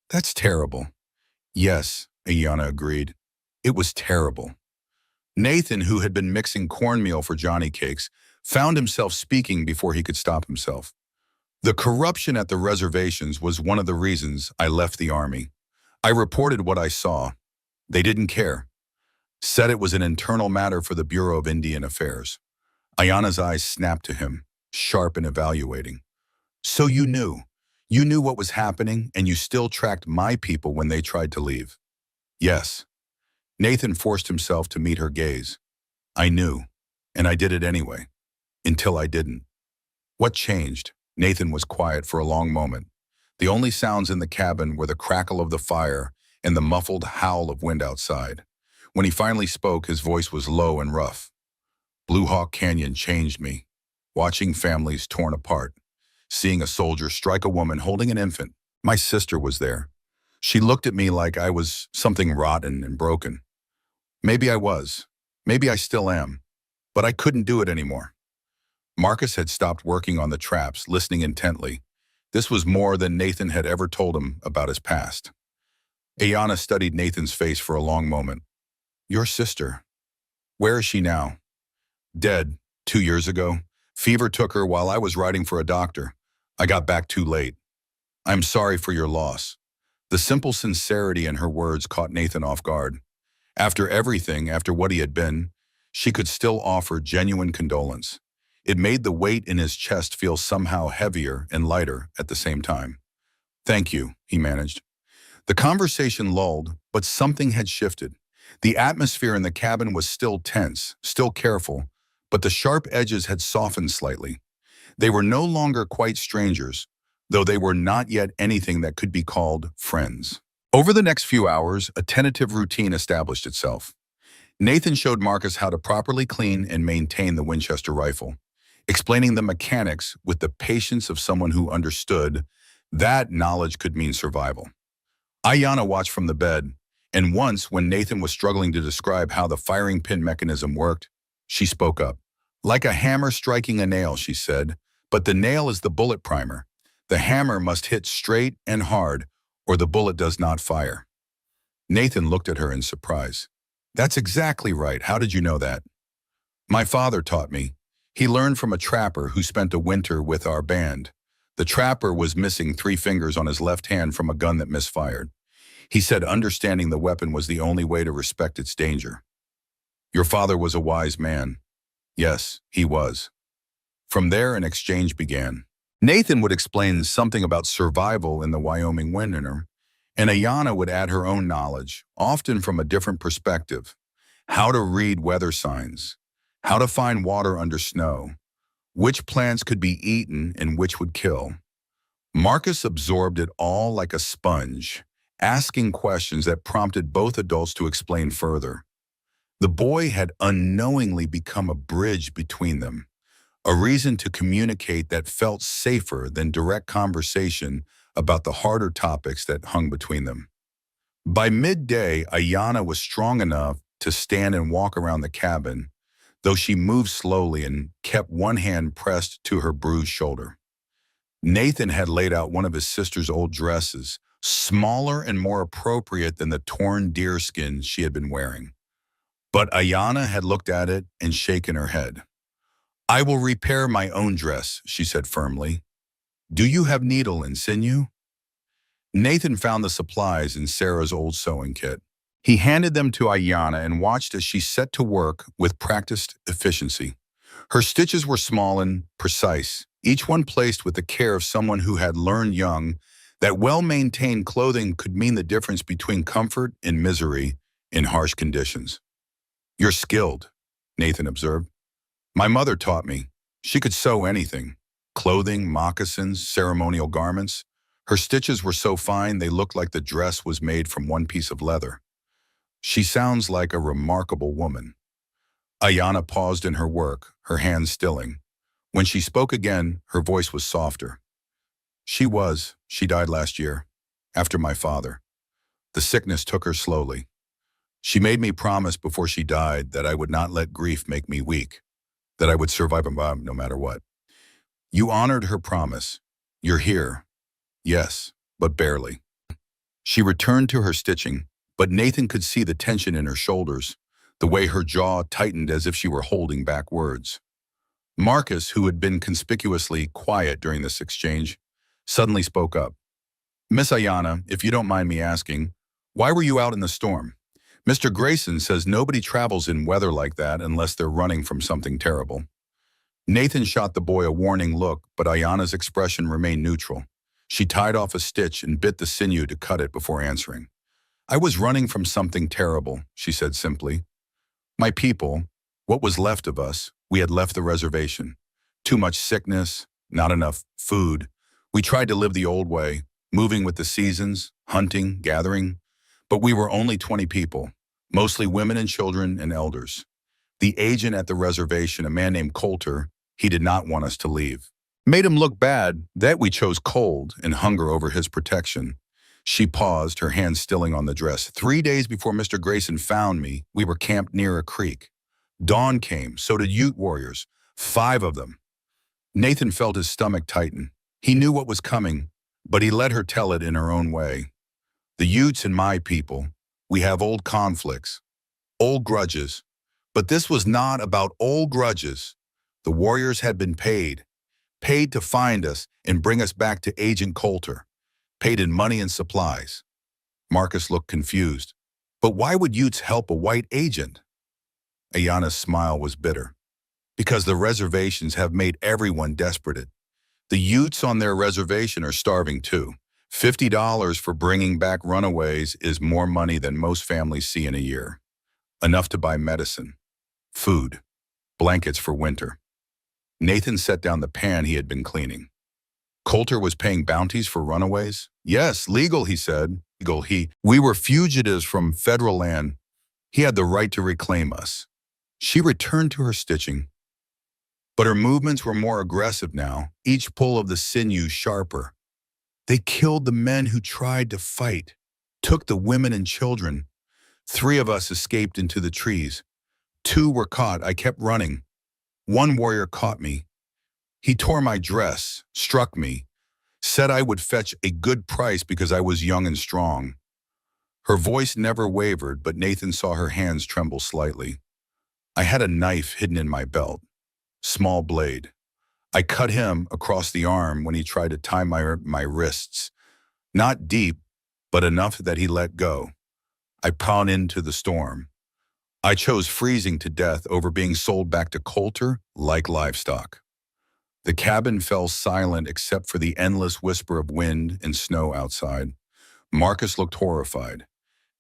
"That's terrible." "Yes," Ayanna agreed. "It was terrible." Nathan, who had been mixing cornmeal for Johnny cakes, found himself speaking before he could stop himself. "The corruption at the reservations was one of the reasons I left the army. I reported what I saw. They didn't care. Said it was an internal matter for the Bureau of Indian Affairs." Ayanna's eyes snapped to him, sharp and evaluating. "So you knew. You knew what was happening, and you still tracked my people when they tried to leave." "Yes." Nathan forced himself to meet her gaze. "I knew, and I did it anyway. Until I didn't." "What changed?" Nathan was quiet for a long moment. The only sounds in the cabin were the crackle of the fire and the muffled howl of wind outside. When he finally spoke, his voice was low and rough. "Blue Hawk Canyon changed me. Watching families torn apart. Seeing a soldier strike a woman holding an infant. My sister was there. She looked at me like I was something rotten and broken. Maybe I was. Maybe I still am. But I couldn't do it anymore." Marcus had stopped working on the traps, listening intently. This was more than Nathan had ever told him about his past. Ayanna studied Nathan's face for a long moment. "Your sister. Where is she now?" "Dead, 2 years ago. Fever took her while I was riding for a doctor. I got back too late. I'm sorry for your loss." The simple sincerity in her words caught Nathan off guard. After everything, after what he had been, she could still offer genuine condolence. It made the weight in his chest feel somehow heavier and lighter at the same time. "Thank you," he managed. The conversation lulled, but something had shifted. The atmosphere in the cabin was still tense, still careful, but the sharp edges had softened slightly. They were no longer quite strangers, though they were not yet anything that could be called friends. Over the next few hours, a tentative routine established itself. Nathan showed Marcus how to properly clean and maintain the Winchester rifle, explaining the mechanics with the patience of someone who understood that knowledge could mean survival. Ayanna watched from the bed, and once when Nathan was struggling to describe how the firing pin mechanism worked, she spoke up. "Like a hammer striking a nail," she said, "but the nail is the bullet primer. The hammer must hit straight and hard, or the bullet does not fire." Nathan looked at her in surprise. "That's exactly right. How did you know that?" "My father taught me. He learned from a trapper who spent a winter with our band. The trapper was missing 3 fingers on his left hand from a gun that misfired. He said understanding the weapon was the only way to respect its danger." "Your father was a wise man." "Yes, he was." From there, an exchange began. Nathan would explain something about survival in the Wyoming winter, and Ayanna would add her own knowledge, often from a different perspective. How to read weather signs, how to find water under snow, which plants could be eaten and which would kill. Marcus absorbed it all like a sponge, asking questions that prompted both adults to explain further. The boy had unknowingly become a bridge between them, a reason to communicate that felt safer than direct conversation about the harder topics that hung between them. By midday, Ayanna was strong enough to stand and walk around the cabin, though she moved slowly and kept one hand pressed to her bruised shoulder. Nathan had laid out one of his sister's old dresses, smaller and more appropriate than the torn deerskin she had been wearing. But Ayanna had looked at it and shaken her head. "I will repair my own dress," she said firmly. "Do you have needle and sinew?" Nathan found the supplies in Sarah's old sewing kit. He handed them to Ayanna and watched as she set to work with practiced efficiency. Her stitches were small and precise, each one placed with the care of someone who had learned young that well-maintained clothing could mean the difference between comfort and misery in harsh conditions. "You're skilled," Nathan observed. "My mother taught me. She could sew anything. Clothing, moccasins, ceremonial garments. Her stitches were so fine they looked like the dress was made from one piece of leather. She sounds like a remarkable woman." Ayanna paused in her work, her hands stilling. When she spoke again, her voice was softer. She died last year, after my father. The sickness took her slowly. She made me promise before she died that I would not let grief make me weak, that I would survive no matter what. You honored her promise. You're here. Yes, but barely. She returned to her stitching, but Nathan could see the tension in her shoulders, the way her jaw tightened as if she were holding back words. Marcus, who had been conspicuously quiet during this exchange, suddenly spoke up. "Miss Ayanna, if you don't mind me asking, why were you out in the storm? Mr. Grayson says nobody travels in weather like that unless they're running from something terrible." Nathan shot the boy a warning look, but Ayanna's expression remained neutral. She tied off a stitch and bit the sinew to cut it before answering. "I was running from something terrible," she said simply. "My people, what was left of us, we had left the reservation. Too much sickness, not enough food. We tried to live the old way, moving with the seasons, hunting, gathering. But we were only 20 people, mostly women and children and elders. The agent at the reservation, a man named Coulter, he did not want us to leave. Made him look bad that we chose cold and hunger over his protection." She paused, her hand stilling on the dress. "3 days before Mr. Grayson found me, we were camped near a creek. Dawn came, so did Ute warriors, 5 of them." Nathan felt his stomach tighten. He knew what was coming, but he let her tell it in her own way. "The Utes and my people, we have old conflicts, old grudges. But this was not about old grudges. The warriors had been paid to find us and bring us back to Agent Coulter, paid in money and supplies." Marcus looked confused. "But why would Utes help a white agent?" Ayana's smile was bitter. Because the reservations have made everyone desperate. The Utes on their reservation are starving too. $50 for bringing back runaways is more money than most families see in a year. Enough to buy medicine, food, blankets for winter. Nathan set down the pan he had been cleaning. Coulter was paying bounties for runaways? Yes, legal, he said. Legal, we were fugitives from federal land. He had the right to reclaim us. She returned to her stitching, but her movements were more aggressive now, each pull of the sinew sharper. They killed the men who tried to fight, took the women and children. 3 of us escaped into the trees. 2 were caught. I kept running. 1 warrior caught me. He tore my dress, struck me, said I would fetch a good price because I was young and strong. Her voice never wavered, but Nathan saw her hands tremble slightly. I had a knife hidden in my belt, small blade. I cut him across the arm when he tried to tie my wrists. Not deep, but enough that he let go. I pawned into the storm. I chose freezing to death over being sold back to Coulter like livestock. The cabin fell silent except for the endless whisper of wind and snow outside. Marcus looked horrified.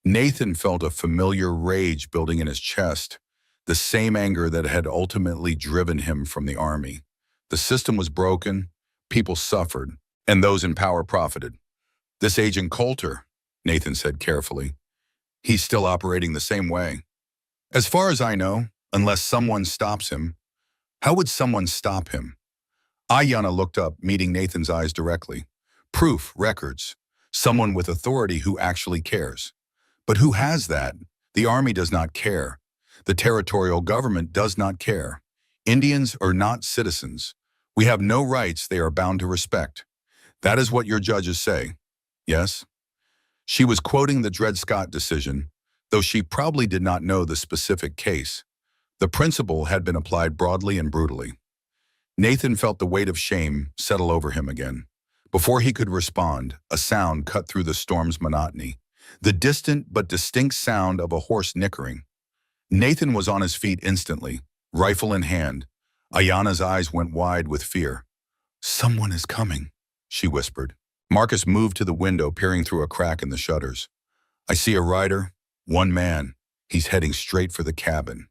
Nathan felt a familiar rage building in his chest, the same anger that had ultimately driven him from the army. The system was broken, people suffered, and those in power profited. This Agent Coulter, Nathan said carefully, he's still operating the same way. As far as I know, unless someone stops him. How would someone stop him? Ayana looked up, meeting Nathan's eyes directly. Proof, records, someone with authority who actually cares. But who has that? The army does not care. The territorial government does not care. Indians are not citizens. We have no rights they are bound to respect. That is what your judges say. Yes? She was quoting the Dred Scott decision, though she probably did not know the specific case. The principle had been applied broadly and brutally. Nathan felt the weight of shame settle over him again. Before he could respond, a sound cut through the storm's monotony, the distant but distinct sound of a horse nickering. Nathan was on his feet instantly, rifle in hand. Ayana's eyes went wide with fear. Someone is coming, she whispered. Marcus moved to the window, peering through a crack in the shutters. I see a rider, 1 man. He's heading straight for the cabin.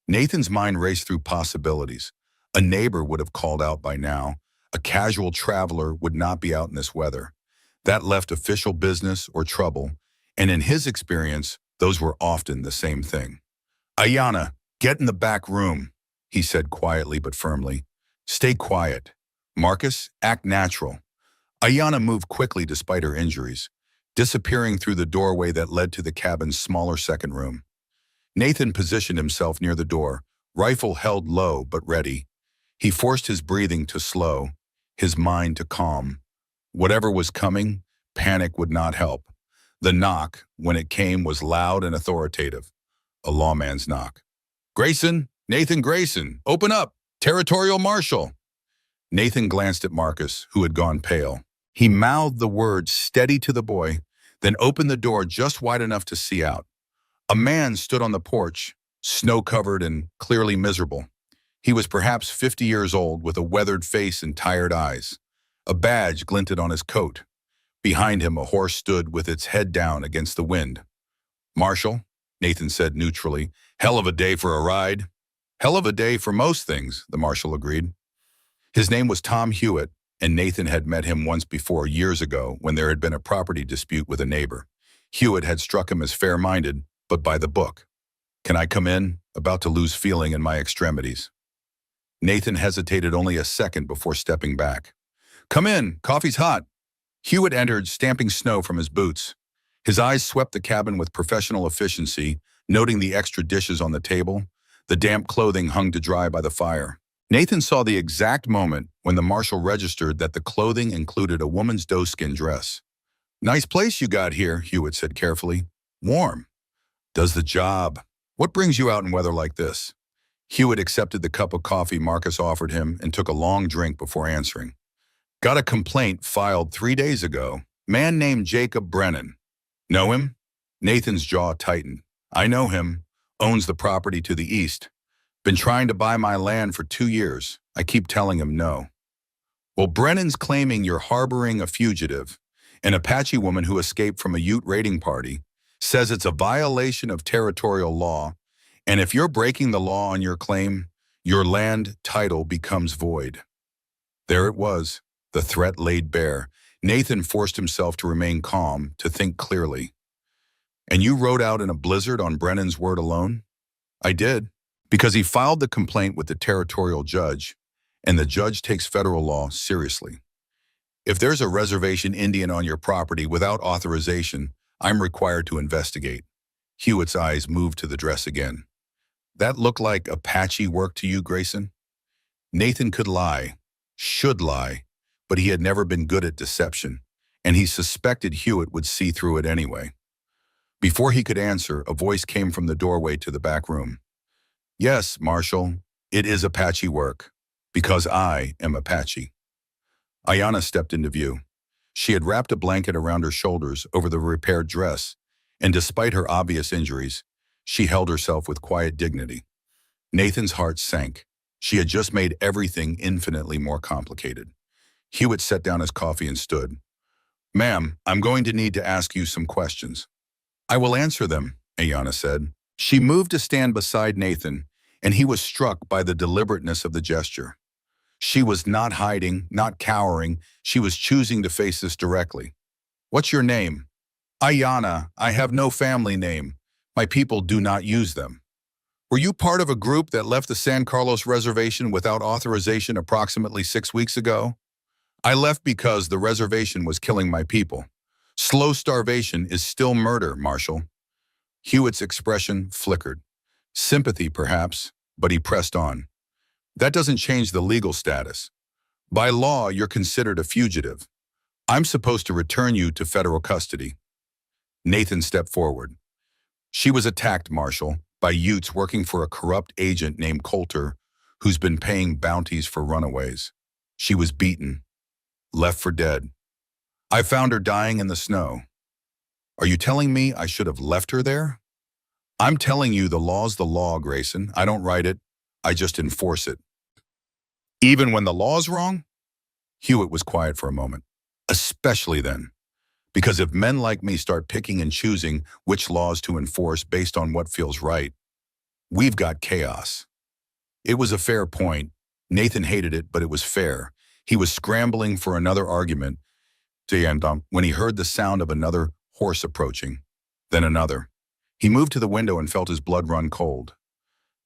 Nathan's mind raced through possibilities. A neighbor would have called out by now. A casual traveler would not be out in this weather. That left official business or trouble, and in his experience, those were often the same thing. Ayana, get in the back room, he said quietly but firmly. Stay quiet. Marcus, act natural. Ayana moved quickly despite her injuries, disappearing through the doorway that led to the cabin's smaller second room. Nathan positioned himself near the door, rifle held low but ready. He forced his breathing to slow, his mind to calm. Whatever was coming, panic would not help. The knock, when it came, was loud and authoritative. A lawman's knock. Grayson, Nathan Grayson, open up, Territorial Marshal. Nathan glanced at Marcus, who had gone pale. He mouthed the words steady to the boy, then opened the door just wide enough to see out. A man stood on the porch, snow-covered and clearly miserable. He was perhaps 50 years old, with a weathered face and tired eyes. A badge glinted on his coat. Behind him, a horse stood with its head down against the wind. Marshal, Nathan said neutrally, hell of a day for a ride. Hell of a day for most things, the marshal agreed. His name was Tom Hewitt, and Nathan had met him once before, years ago, when there had been a property dispute with a neighbor. Hewitt had struck him as fair-minded, but by the book. Can I come in? About to lose feeling in my extremities. Nathan hesitated only a second before stepping back. Come in, coffee's hot. Hewitt entered, stamping snow from his boots. His eyes swept the cabin with professional efficiency, noting the extra dishes on the table, the damp clothing hung to dry by the fire. Nathan saw the exact moment when the marshal registered that the clothing included a woman's doeskin dress. Nice place you got here, Hewitt said carefully. Warm. Does the job. What brings you out in weather like this? Hewitt accepted the cup of coffee Marcus offered him and took a long drink before answering. Got a complaint filed 3 days ago. Man named Jacob Brennan. Know him? Nathan's jaw tightened. I know him. owns the property to the east. Been trying to buy my land for 2 years. I keep telling him no. Well, Brennan's claiming you're harboring a fugitive, an Apache woman who escaped from a Ute raiding party, says it's a violation of territorial law, and if you're breaking the law on your claim, your land title becomes void. There it was, the threat laid bare. Nathan forced himself to remain calm, to think clearly. And you rode out in a blizzard on Brennan's word alone? I did, because he filed the complaint with the territorial judge, and the judge takes federal law seriously. If there's a reservation Indian on your property without authorization, I'm required to investigate. Hewitt's eyes moved to the dress again. That looked like Apache work to you, Grayson? Nathan could lie, should lie, but he had never been good at deception, and he suspected Hewitt would see through it anyway. Before he could answer, a voice came from the doorway to the back room. Yes, Marshal, it is Apache work, because I am Apache. Ayanna stepped into view. She had wrapped a blanket around her shoulders over the repaired dress, and despite her obvious injuries, she held herself with quiet dignity. Nathan's heart sank. She had just made everything infinitely more complicated. Hewitt set down his coffee and stood. Ma'am, I'm going to need to ask you some questions. I will answer them, Ayanna said. She moved to stand beside Nathan, and he was struck by the deliberateness of the gesture. She was not hiding, not cowering. She was choosing to face this directly. What's your name? Ayanna. I have no family name. My people do not use them. Were you part of a group that left the San Carlos Reservation without authorization approximately 6 weeks ago? I left because the reservation was killing my people. Slow starvation is still murder, Marshal. Hewitt's expression flickered. Sympathy, perhaps, but he pressed on. That doesn't change the legal status. By law, you're considered a fugitive. I'm supposed to return you to federal custody. Nathan stepped forward. She was attacked, Marshal, by Utes working for a corrupt agent named Coulter, who's been paying bounties for runaways. She was beaten, left for dead. I found her dying in the snow. Are you telling me I should have left her there? I'm telling you the law's the law, Grayson. I don't write it. I just enforce it. Even when the law's wrong? Hewitt was quiet for a moment. Especially then. Because if men like me start picking and choosing which laws to enforce based on what feels right, we've got chaos. It was a fair point. Nathan hated it, but it was fair. He was scrambling for another argument when he heard the sound of another horse approaching, then another. He moved to the window and felt his blood run cold.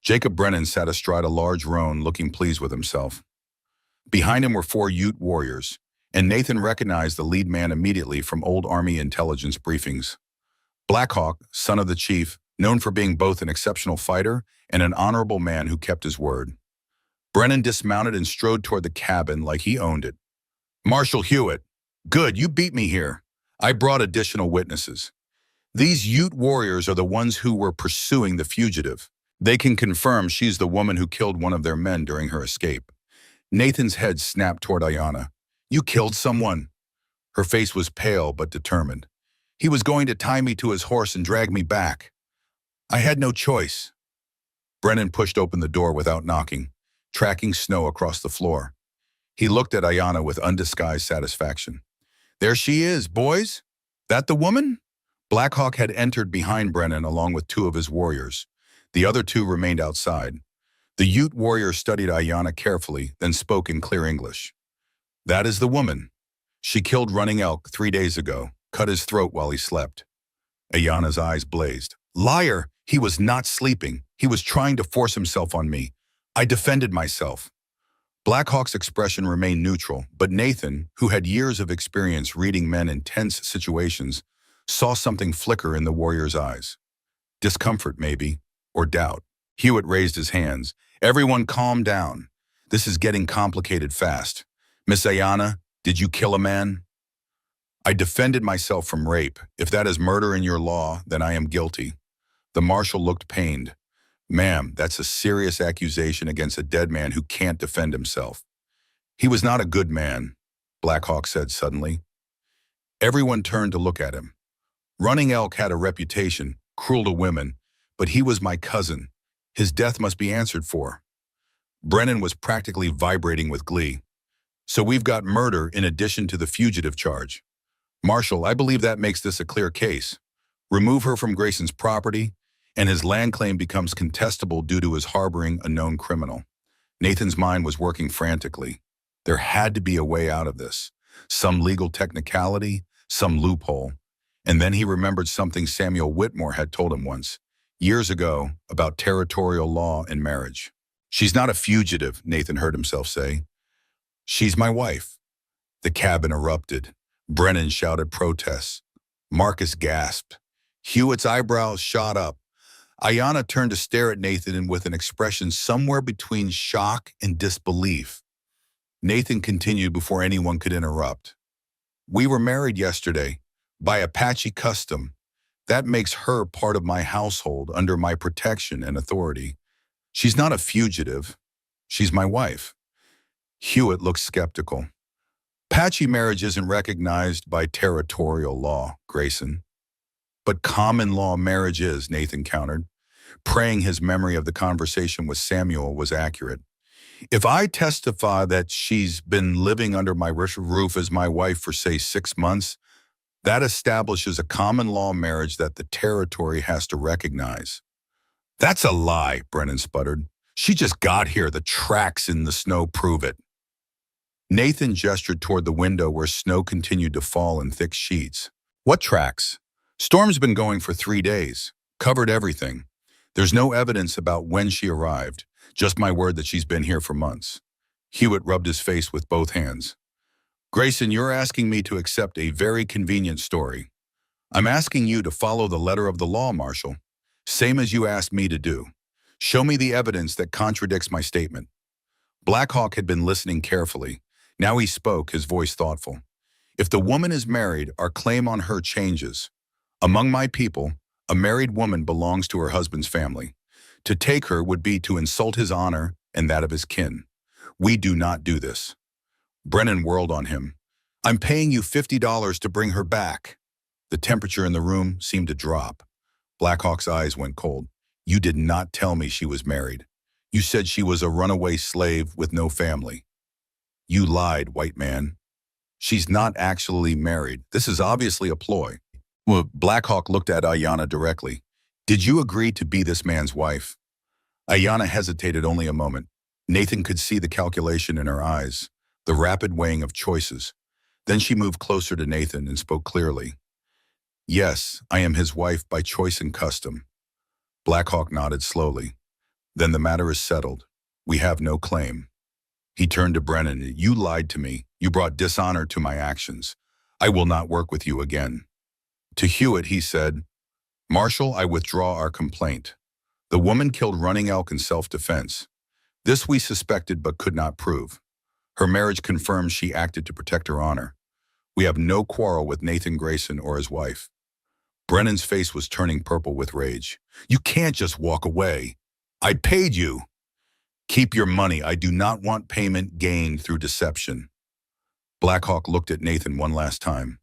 Jacob Brennan sat astride a large roan, looking pleased with himself. Behind him were 4 Ute warriors, and Nathan recognized the lead man immediately from old Army intelligence briefings. Blackhawk, son of the chief, known for being both an exceptional fighter and an honorable man who kept his word. Brennan dismounted and strode toward the cabin like he owned it. Marshal Hewitt, good, you beat me here. I brought additional witnesses. These Ute warriors are the ones who were pursuing the fugitive. They can confirm she's the woman who killed one of their men during her escape. Nathan's head snapped toward Ayanna. You killed someone. Her face was pale but determined. He was going to tie me to his horse and drag me back. I had no choice. Brennan pushed open the door without knocking, tracking snow across the floor. He looked at Ayanna with undisguised satisfaction. There she is, boys. That the woman? Blackhawk had entered behind Brennan along with 2 of his warriors. The other 2 remained outside. The Ute warrior studied Ayanna carefully, then spoke in clear English. That is the woman. She killed Running Elk 3 days ago, cut his throat while he slept. Ayanna's eyes blazed. Liar! He was not sleeping. He was trying to force himself on me. I defended myself. Blackhawk's expression remained neutral, but Nathan, who had years of experience reading men in tense situations, saw something flicker in the warrior's eyes. Discomfort, maybe, or doubt. Hewitt raised his hands. Everyone calm down. This is getting complicated fast. Miss Ayanna, did you kill a man? I defended myself from rape. If that is murder in your law, then I am guilty. The marshal looked pained. Ma'am, that's a serious accusation against a dead man who can't defend himself. He was not a good man, Blackhawk said suddenly. Everyone turned to look at him. Running Elk had a reputation, cruel to women, But he was my cousin. His death must be answered for. Brennan was practically vibrating with glee. So we've got murder in addition to the fugitive charge. Marshal, I believe that makes this a clear case. Remove her from Grayson's property, and his land claim becomes contestable due to his harboring a known criminal. Nathan's mind was working frantically. There had to be a way out of this. Some legal technicality, some loophole. And then he remembered something Samuel Whitmore had told him once, years ago, about territorial law and marriage. She's not a fugitive, Nathan heard himself say. She's my wife. The cabin erupted. Brennan shouted protests. Marcus gasped. Hewitt's eyebrows shot up. Ayanna turned to stare at Nathan with an expression somewhere between shock and disbelief. Nathan continued before anyone could interrupt. We were married yesterday, by Apache custom. That makes her part of my household under my protection and authority. She's not a fugitive. She's my wife. Hewitt looked skeptical. Apache marriage isn't recognized by territorial law, Grayson. But common law marriage is, Nathan countered, praying his memory of the conversation with Samuel was accurate. If I testify that she's been living under my roof as my wife for, say, 6 months, that establishes a common law marriage that the territory has to recognize. That's a lie, Brennan sputtered. She just got here. The tracks in the snow prove it. Nathan gestured toward the window where snow continued to fall in thick sheets. What tracks? Storm's been going for 3 days. Covered everything. There's no evidence about when she arrived. Just my word that she's been here for months. Hewitt rubbed his face with both hands. Grayson, you're asking me to accept a very convenient story. I'm asking you to follow the letter of the law, Marshal. Same as you asked me to do. Show me the evidence that contradicts my statement. Blackhawk had been listening carefully. Now he spoke, his voice thoughtful. If the woman is married, our claim on her changes. Among my people, a married woman belongs to her husband's family. To take her would be to insult his honor and that of his kin. We do not do this. Brennan whirled on him. I'm paying you $50 to bring her back. The temperature in the room seemed to drop. Blackhawk's eyes went cold. You did not tell me she was married. You said she was a runaway slave with no family. You lied, white man. She's not actually married. This is obviously a ploy. Well, Blackhawk looked at Ayanna directly. Did you agree to be this man's wife? Ayanna hesitated only a moment. Nathan could see the calculation in her eyes, the rapid weighing of choices. Then she moved closer to Nathan and spoke clearly. Yes, I am his wife by choice and custom. Blackhawk nodded slowly. Then the matter is settled. We have no claim. He turned to Brennan. You lied to me. You brought dishonor to my actions. I will not work with you again. To Hewitt, he said, Marshal, I withdraw our complaint. The woman killed running elk in self-defense. This we suspected but could not prove. Her marriage confirms she acted to protect her honor. We have no quarrel with Nathan Grayson or his wife. Brennan's face was turning purple with rage. You can't just walk away. I paid you. Keep your money. I do not want payment gained through deception. Blackhawk looked at Nathan one last time.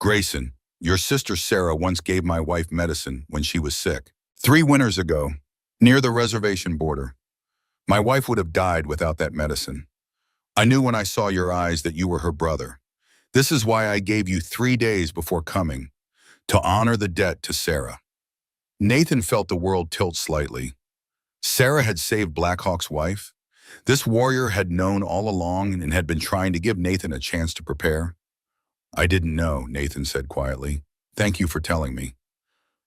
Grayson, your sister Sarah once gave my wife medicine when she was sick. 3 winters ago, near the reservation border. My wife would have died without that medicine. I knew when I saw your eyes that you were her brother. This is why I gave you 3 days before coming, to honor the debt to Sarah. Nathan felt the world tilt slightly. Sarah had saved Blackhawk's wife. This warrior had known all along and had been trying to give Nathan a chance to prepare. I didn't know, Nathan said quietly. Thank you for telling me.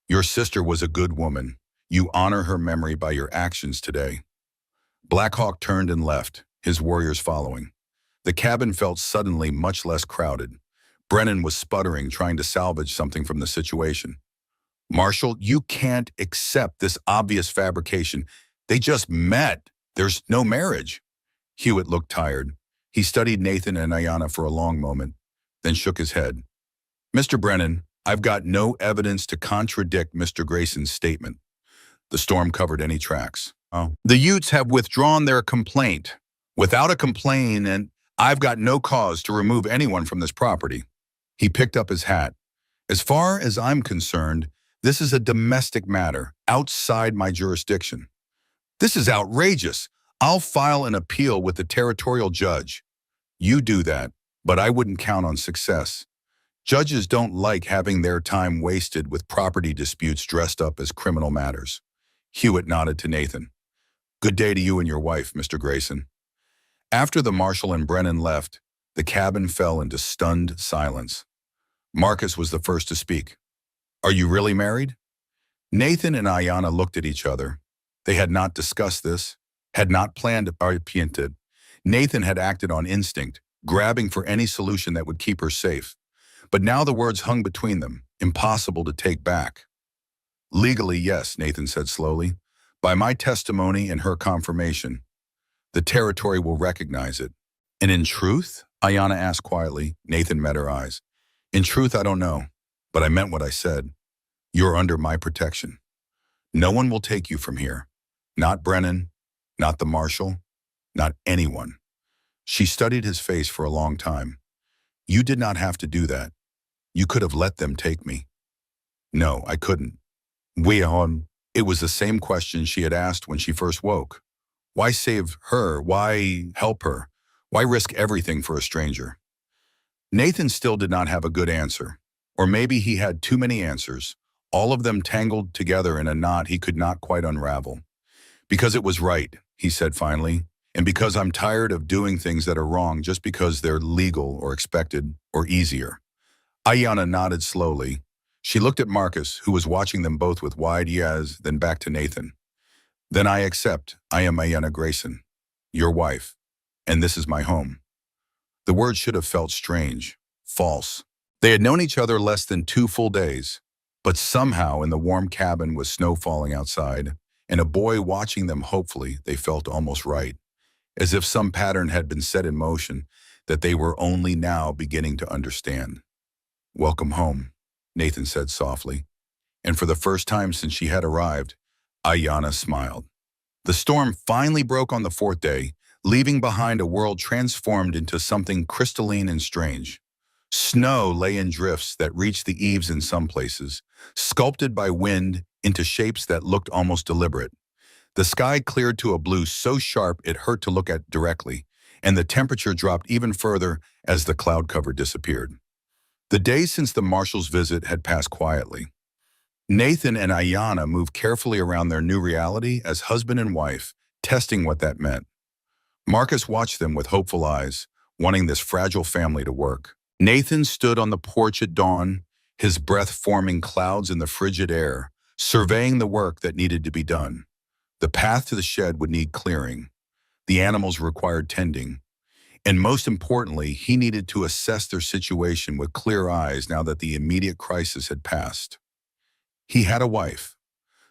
Your sister was a good woman. You honor her memory by your actions today. Blackhawk turned and left, his warriors following. The cabin felt suddenly much less crowded. Brennan was sputtering, trying to salvage something from the situation. Marshal, you can't accept this obvious fabrication. They just met. There's no marriage. Hewitt looked tired. He studied Nathan and Ayanna for a long moment, then shook his head. Mr. Brennan, I've got no evidence to contradict Mr. Grayson's statement. The storm covered any tracks. The Utes have withdrawn their complaint. Without a complaint, and I've got no cause to remove anyone from this property. He picked up his hat. As far as I'm concerned, This is a domestic matter, outside my jurisdiction. This is outrageous. I'll file an appeal with the territorial judge. You do that, but I wouldn't count on success. Judges don't like having their time wasted with property disputes dressed up as criminal matters. Hewitt nodded to Nathan. Good day to you and your wife, Mr. Grayson. After the marshal and Brennan left, the cabin fell into stunned silence. Marcus was the first to speak. Are you really married? Nathan and Ayanna looked at each other. They had not discussed this, had not planned to arpiente it. Nathan had acted on instinct, grabbing for any solution that would keep her safe. But now the words hung between them, impossible to take back. Legally, yes, Nathan said slowly. By my testimony and her confirmation, the territory will recognize it. And in truth? Ayanna asked quietly. Nathan met her eyes. In truth, I don't know, but I meant what I said. You're under my protection. No one will take you from here. Not Brennan, not the marshal, not anyone. She studied his face for a long time. You did not have to do that. You could have let them take me. No, I couldn't. It was the same question she had asked when she first woke. Why save her? Why help her? Why risk everything for a stranger? Nathan still did not have a good answer. Or maybe he had too many answers, all of them tangled together in a knot he could not quite unravel. Because it was right, he said finally, and because I'm tired of doing things that are wrong just because they're legal or expected or easier. Ayanna nodded slowly. She looked at Marcus, who was watching them both with wide eyes, then back to Nathan. Then I accept. I am Ayanna Grayson, your wife, and this is my home. The words should have felt strange, false. They had known each other less than 2 full days, but somehow in the warm cabin with snow falling outside, and a boy watching them hopefully, they felt almost right, as if some pattern had been set in motion that they were only now beginning to understand. Welcome home, Nathan said softly, and for the first time since she had arrived, Ayanna smiled. The storm finally broke on the 4th day, leaving behind a world transformed into something crystalline and strange. Snow lay in drifts that reached the eaves in some places, sculpted by wind into shapes that looked almost deliberate. The sky cleared to a blue so sharp it hurt to look at directly, and the temperature dropped even further as the cloud cover disappeared. The days since the marshal's visit had passed quietly. Nathan and Ayanna moved carefully around their new reality as husband and wife, testing what that meant. Marcus watched them with hopeful eyes, wanting this fragile family to work. Nathan stood on the porch at dawn, his breath forming clouds in the frigid air, surveying the work that needed to be done. The path to the shed would need clearing. The animals required tending. And most importantly, he needed to assess their situation with clear eyes now that the immediate crisis had passed. He had a wife.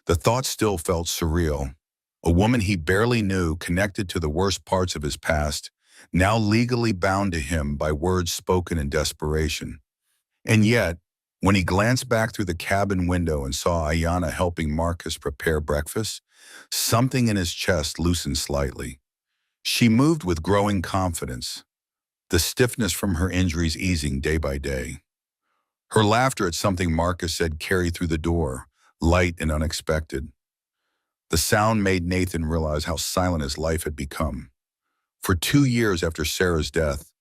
The thought still felt surreal. A woman he barely knew, connected to the worst parts of his past, now legally bound to him by words spoken in desperation. And yet, when he glanced back through the cabin window and saw Ayanna helping Marcus prepare breakfast, something in his chest loosened slightly. She moved with growing confidence, the stiffness from her injuries easing day by day. Her laughter at something Marcus said carried through the door, light and unexpected. The sound made Nathan realize how silent his life had become. For 2 years after Sarah's death,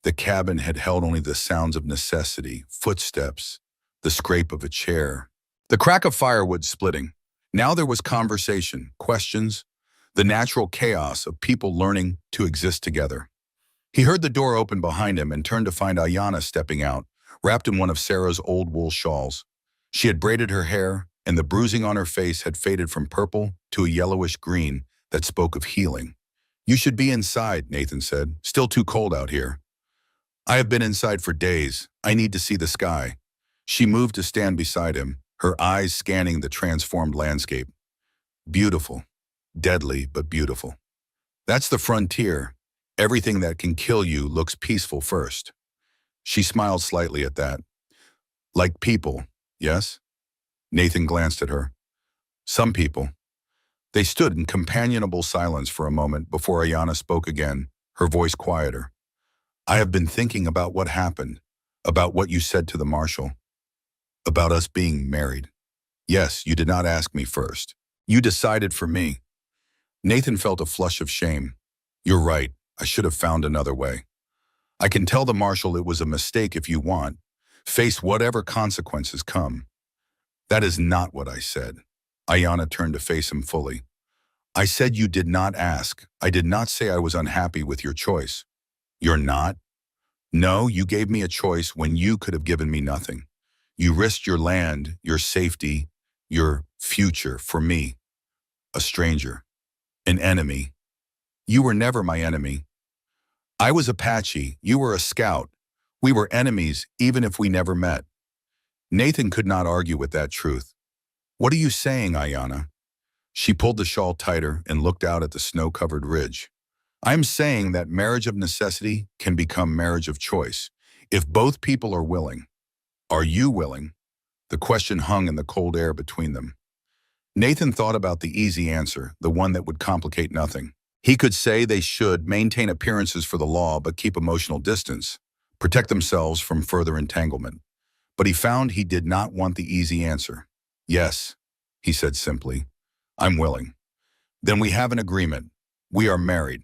the cabin had held only the sounds of necessity, footsteps, the scrape of a chair, the crack of firewood splitting. Now there was conversation, questions, the natural chaos of people learning to exist together. He heard the door open behind him and turned to find Ayanna stepping out, wrapped in one of Sarah's old wool shawls. She had braided her hair, and the bruising on her face had faded from purple to a yellowish green that spoke of healing. You should be inside, Nathan said. Still too cold out here. I have been inside for days. I need to see the sky. She moved to stand beside him, her eyes scanning the transformed landscape. Beautiful. Deadly, but beautiful. That's the frontier. Everything that can kill you looks peaceful first. She smiled slightly at that. Like people, yes? Nathan glanced at her. Some people. They stood in companionable silence for a moment before Ayanna spoke again, her voice quieter. I have been thinking about what happened, about what you said to the marshal, about us being married. Yes, you did not ask me first. You decided for me. Nathan felt a flush of shame. You're right. I should have found another way. I can tell the marshal it was a mistake if you want. Face whatever consequences come. That is not what I said. Ayana turned to face him fully. I said you did not ask. I did not say I was unhappy with your choice. You're not? No, you gave me a choice when you could have given me nothing. You risked your land, your safety, your future for me, a stranger, an enemy. You were never my enemy. I was Apache, you were a scout. We were enemies even if we never met. Nathan could not argue with that truth. What are you saying, Ayana? She pulled the shawl tighter and looked out at the snow-covered ridge. I'm saying that marriage of necessity can become marriage of choice, if both people are willing. Are you willing? The question hung in the cold air between them. Nathan thought about the easy answer, the one that would complicate nothing. He could say they should maintain appearances for the law but keep emotional distance, protect themselves from further entanglement. But he found he did not want the easy answer. Yes, he said simply. I'm willing. Then we have an agreement. We are married.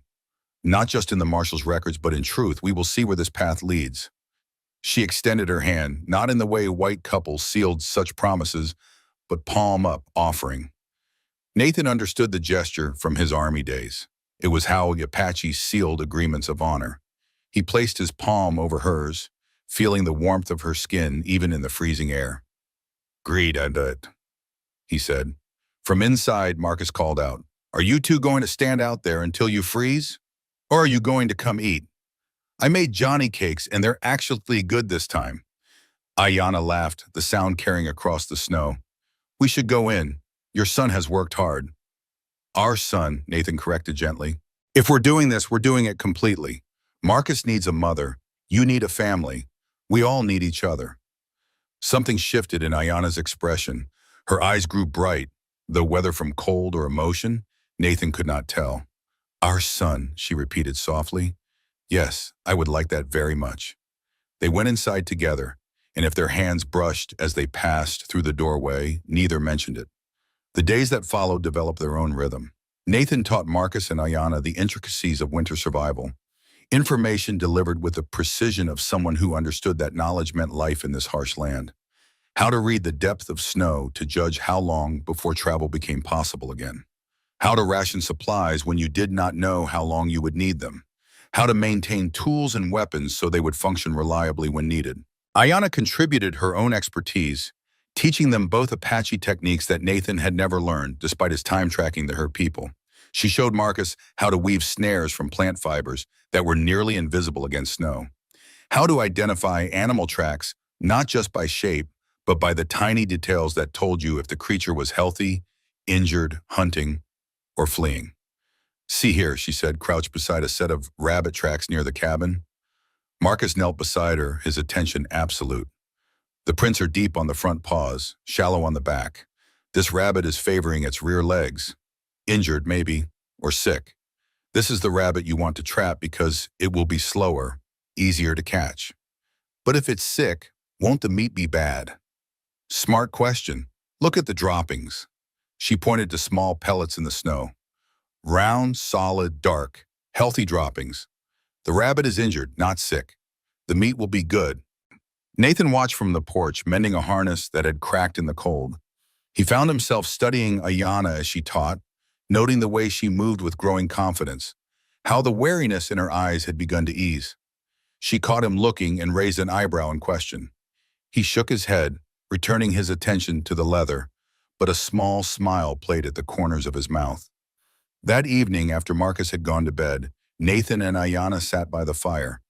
Not just in the marshal's records, but in truth, we will see where this path leads. She extended her hand, not in the way white couples sealed such promises, but palm up, offering. Nathan understood the gesture from his army days. It was how the Apache sealed agreements of honor. He placed his palm over hers, feeling the warmth of her skin even in the freezing air. Agreed, I did, he said. From inside, Marcus called out, Are you two going to stand out there until you freeze? Or are you going to come eat? I made Johnny cakes and they're actually good this time. Ayana laughed, the sound carrying across the snow. We should go in. Your son has worked hard. Our son, Nathan corrected gently. If we're doing this, we're doing it completely. Marcus needs a mother. You need a family. We all need each other. Something shifted in Ayana's expression. Her eyes grew bright, though whether from cold or emotion, Nathan could not tell. Our son, she repeated softly. Yes, I would like that very much. They went inside together, and if their hands brushed as they passed through the doorway, neither mentioned it. The days that followed developed their own rhythm. Nathan taught Marcus and Ayana the intricacies of winter survival, information delivered with the precision of someone who understood that knowledge meant life in this harsh land. How to read the depth of snow to judge how long before travel became possible again. How to ration supplies when you did not know how long you would need them. How to maintain tools and weapons so they would function reliably when needed. Ayana contributed her own expertise, teaching them both Apache techniques that Nathan had never learned despite his time tracking her people. She showed Marcus how to weave snares from plant fibers that were nearly invisible against snow. How to identify animal tracks not just by shape, but by the tiny details that told you if the creature was healthy, injured, hunting, or fleeing. See here, she said, crouched beside a set of rabbit tracks near the cabin. Marcus knelt beside her, his attention absolute. The prints are deep on the front paws, shallow on the back. This rabbit is favoring its rear legs. Injured, maybe, or sick. This is the rabbit you want to trap because it will be slower, easier to catch. But if it's sick, won't the meat be bad? Smart question. Look at the droppings. She pointed to small pellets in the snow. Round, solid, dark, healthy droppings. The rabbit is injured, not sick. The meat will be good. Nathan watched from the porch, mending a harness that had cracked in the cold. He found himself studying Ayana as she taught, noting the way she moved with growing confidence, how the wariness in her eyes had begun to ease. She caught him looking and raised an eyebrow in question. He shook his head, returning his attention to the leather, but a small smile played at the corners of his mouth. That evening, after Marcus had gone to bed, Nathan and Ayana sat by the fire.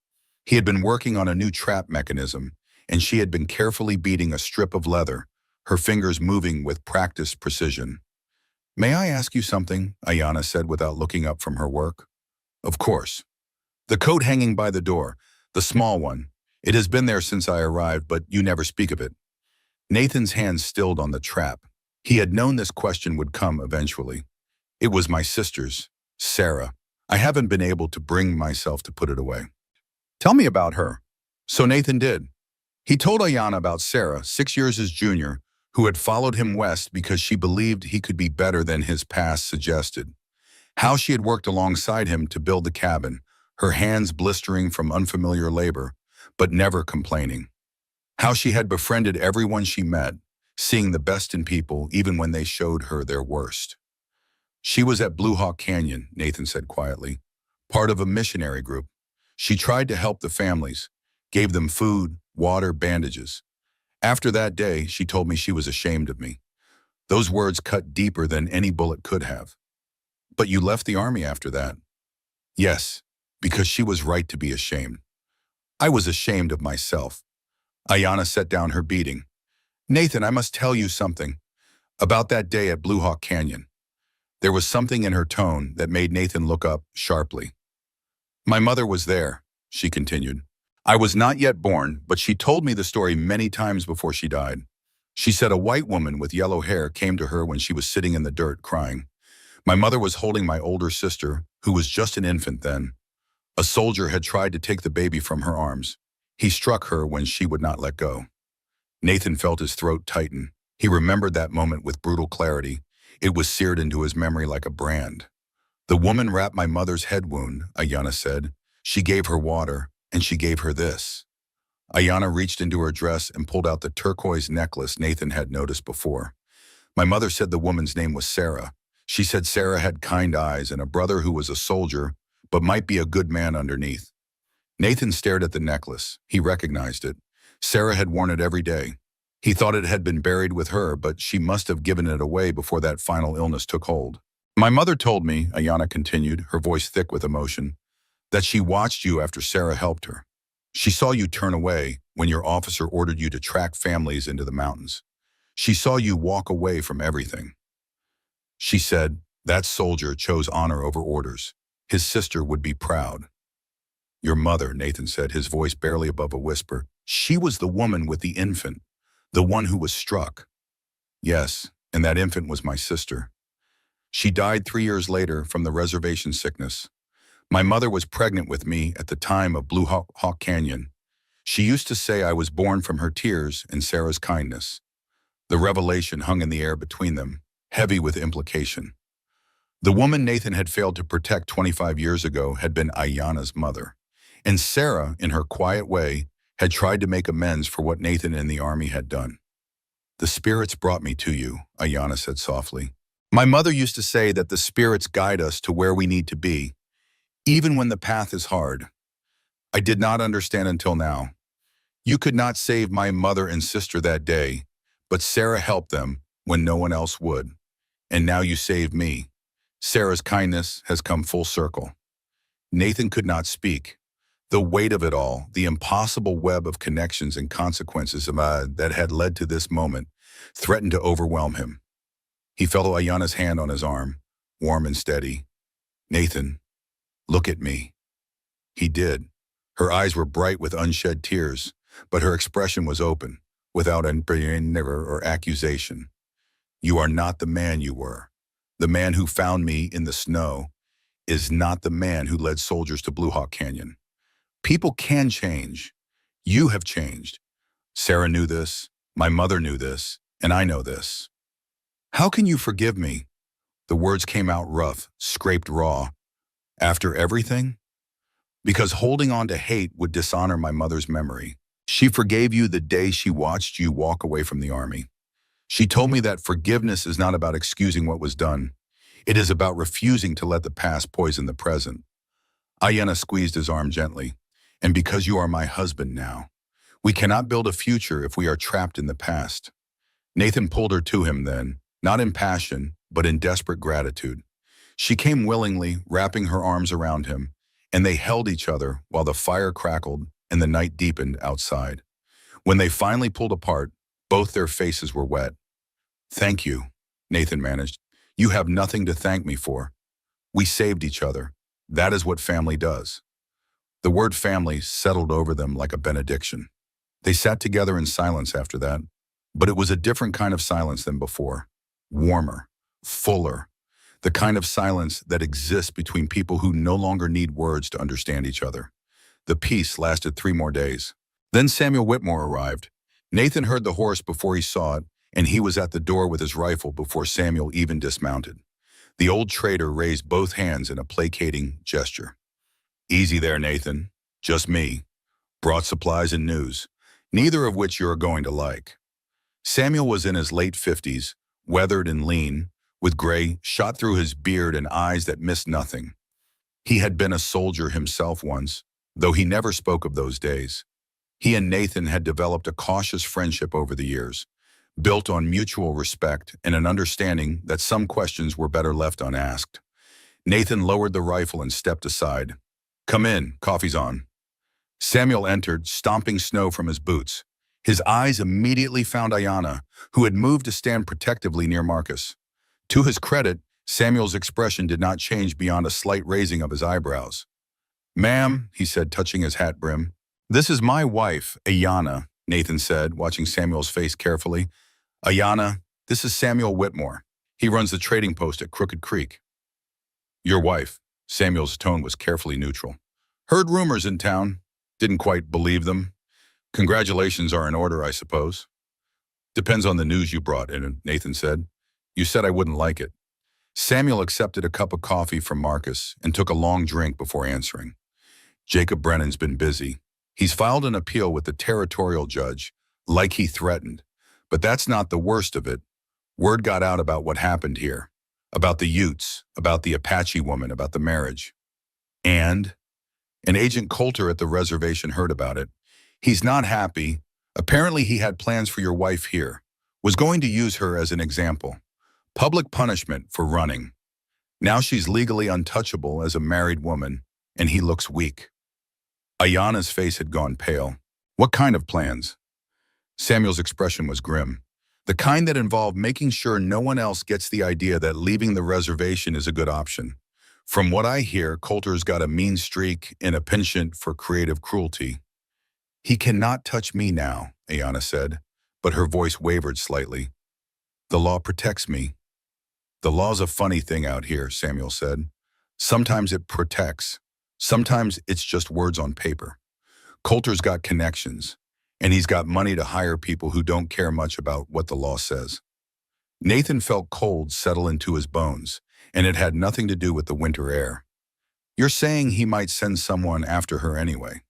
He had been working on a new trap mechanism, and she had been carefully beating a strip of leather, her fingers moving with practiced precision. May I ask you something? Ayana said without looking up from her work. Of course. The coat hanging by the door, the small one. It has been there since I arrived, but you never speak of it. Nathan's hands stilled on the trap. He had known this question would come eventually. It was my sister's, Sarah. I haven't been able to bring myself to put it away. Tell me about her. So Nathan did. He told Ayana about Sarah, 6 years his junior, who had followed him west because she believed he could be better than his past suggested. How she had worked alongside him to build the cabin, her hands blistering from unfamiliar labor, but never complaining. How she had befriended everyone she met, seeing the best in people even when they showed her their worst. She was at Blue Hawk Canyon, Nathan said quietly, part of a missionary group. She tried to help the families, gave them food, water, bandages. After that day, she told me she was ashamed of me. Those words cut deeper than any bullet could have. But you left the army after that. Yes, because she was right to be ashamed. I was ashamed of myself. Ayanna set down her beating. Nathan, I must tell you something. About that day at Blue Hawk Canyon. There was something in her tone that made Nathan look up sharply. My mother was there, she continued. I was not yet born, but she told me the story many times before she died. She said a white woman with yellow hair came to her when she was sitting in the dirt crying. My mother was holding my older sister, who was just an infant then. A soldier had tried to take the baby from her arms. He struck her when she would not let go. Nathan felt his throat tighten. He remembered that moment with brutal clarity. It was seared into his memory like a brand. The woman wrapped my mother's head wound, Ayanna said. She gave her water, and she gave her this. Ayanna reached into her dress and pulled out the turquoise necklace Nathan had noticed before. My mother said the woman's name was Sarah. She said Sarah had kind eyes and a brother who was a soldier, but might be a good man underneath. Nathan stared at the necklace. He recognized it. Sarah had worn it every day. He thought it had been buried with her, but she must have given it away before that final illness took hold. My mother told me, Ayanna continued, her voice thick with emotion, that she watched you after Sarah helped her. She saw you turn away when your officer ordered you to track families into the mountains. She saw you walk away from everything. She said, that soldier chose honor over orders. His sister would be proud. Your mother, Nathan said, his voice barely above a whisper. She was the woman with the infant, the one who was struck. Yes, and that infant was my sister. She died 3 years later from the reservation sickness. My mother was pregnant with me at the time of Blue Hawk Canyon. She used to say I was born from her tears and Sarah's kindness. The revelation hung in the air between them, heavy with implication. The woman Nathan had failed to protect 25 years ago had been Ayanna's mother. And Sarah, in her quiet way, had tried to make amends for what Nathan and the army had done. The spirits brought me to you, Ayanna said softly. My mother used to say that the spirits guide us to where we need to be, even when the path is hard. I did not understand until now. You could not save my mother and sister that day, but Sarah helped them when no one else would. And now you saved me. Sarah's kindness has come full circle. Nathan could not speak. The weight of it all, the impossible web of connections and consequences that had led to this moment, threatened to overwhelm him. He felt Ayanna's hand on his arm, warm and steady. Nathan, look at me. He did. Her eyes were bright with unshed tears, but her expression was open, without never or accusation. You are not the man you were. The man who found me in the snow is not the man who led soldiers to Blue Hawk Canyon. People can change. You have changed. Sarah knew this, my mother knew this, and I know this. How can you forgive me? The words came out rough, scraped raw. After everything? Because holding on to hate would dishonor my mother's memory. She forgave you the day she watched you walk away from the army. She told me that forgiveness is not about excusing what was done. It is about refusing to let the past poison the present. Ayanna squeezed his arm gently. And because you are my husband now, we cannot build a future if we are trapped in the past. Nathan pulled her to him then, not in passion, but in desperate gratitude. She came willingly, wrapping her arms around him, and they held each other while the fire crackled and the night deepened outside. When they finally pulled apart, both their faces were wet. Thank you, Nathan managed. You have nothing to thank me for. We saved each other. That is what family does. The word family settled over them like a benediction. They sat together in silence after that, but it was a different kind of silence than before. Warmer, fuller, the kind of silence that exists between people who no longer need words to understand each other. The peace lasted 3 more days. Then Samuel Whitmore arrived. Nathan heard the horse before he saw it, and he was at the door with his rifle before Samuel even dismounted. The old trader raised both hands in a placating gesture. "Easy there, Nathan. Just me. Brought supplies and news, neither of which you're going to like." Samuel was in his late 50s, weathered and lean, with gray shot through his beard and eyes that missed nothing. He had been a soldier himself once, though he never spoke of those days. He and Nathan had developed a cautious friendship over the years, built on mutual respect and an understanding that some questions were better left unasked. Nathan lowered the rifle and stepped aside. "Come in, coffee's on." Samuel entered, stomping snow from his boots. His eyes immediately found Ayanna, who had moved to stand protectively near Marcus. To his credit, Samuel's expression did not change beyond a slight raising of his eyebrows. "Ma'am," he said, touching his hat brim. "This is my wife, Ayanna," Nathan said, watching Samuel's face carefully. "Ayanna, this is Samuel Whitmore. He runs the trading post at Crooked Creek." "Your wife." Samuel's tone was carefully neutral. "Heard rumors in town. Didn't quite believe them. Congratulations are in order, I suppose." "Depends on the news you brought in," Nathan said. "You said I wouldn't like it." Samuel accepted a cup of coffee from Marcus and took a long drink before answering. "Jacob Brennan's been busy. He's filed an appeal with the territorial judge, like he threatened. But that's not the worst of it. Word got out about what happened here. About the Utes, about the Apache woman, about the marriage. And an Agent Coulter at the reservation heard about it. He's not happy. Apparently he had plans for your wife here. Was going to use her as an example. Public punishment for running. Now she's legally untouchable as a married woman, and he looks weak." Ayanna's face had gone pale. "What kind of plans?" Samuel's expression was grim. "The kind that involve making sure no one else gets the idea that leaving the reservation is a good option. From what I hear, Coulter's got a mean streak and a penchant for creative cruelty." "He cannot touch me now," Ayanna said, but her voice wavered slightly. "The law protects me." "The law's a funny thing out here," Samuel said. "Sometimes it protects. Sometimes it's just words on paper. Coulter's got connections, and he's got money to hire people who don't care much about what the law says." Nathan felt cold settle into his bones, and it had nothing to do with the winter air. "You're saying he might send someone after her anyway?"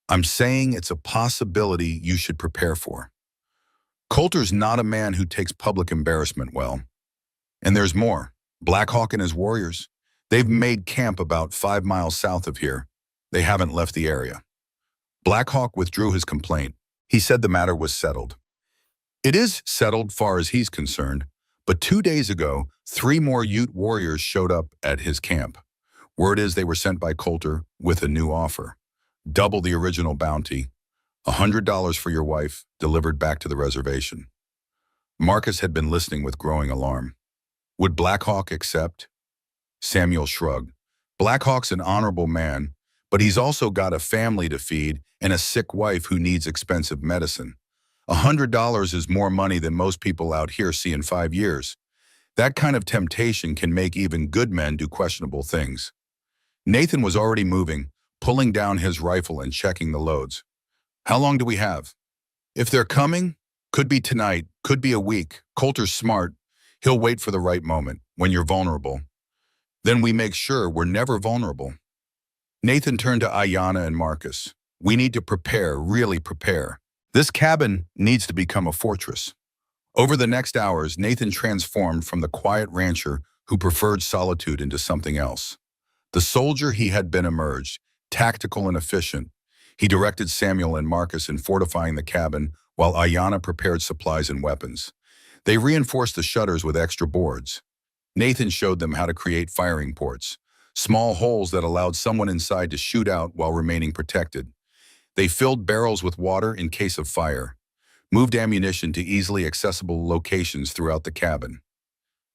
"I'm saying it's a possibility you should prepare for. Coulter's not a man who takes public embarrassment well. And there's more. Black Hawk and his warriors. They've made camp about 5 miles south of here. They haven't left the area." Black Hawk withdrew his complaint. He said the matter was settled. "It is settled far as he's concerned, but 2 days ago, 3 more Ute warriors showed up at his camp. Word is they were sent by Coulter with a new offer. Double the original bounty, $100 for your wife, delivered back to the reservation." Marcus had been listening with growing alarm. "Would Black Hawk accept?" Samuel shrugged. "Black Hawk's an honorable man, but he's also got a family to feed and a sick wife who needs expensive medicine. $100 is more money than most people out here see in 5 years. That kind of temptation can make even good men do questionable things." Nathan was already moving, pulling down his rifle and checking the loads. "How long do we have?" "If they're coming, could be tonight, could be a week. Coulter's smart. He'll wait for the right moment, when you're vulnerable. Then we make sure we're never vulnerable." Nathan turned to Ayanna and Marcus. "We need to prepare, really prepare. This cabin needs to become a fortress." Over the next hours, Nathan transformed from the quiet rancher who preferred solitude into something else. The soldier he had been emerged, tactical and efficient. He directed Samuel and Marcus in fortifying the cabin while Ayanna prepared supplies and weapons. They reinforced the shutters with extra boards. Nathan showed them how to create firing ports, small holes that allowed someone inside to shoot out while remaining protected. They filled barrels with water in case of fire, moved ammunition to easily accessible locations throughout the cabin.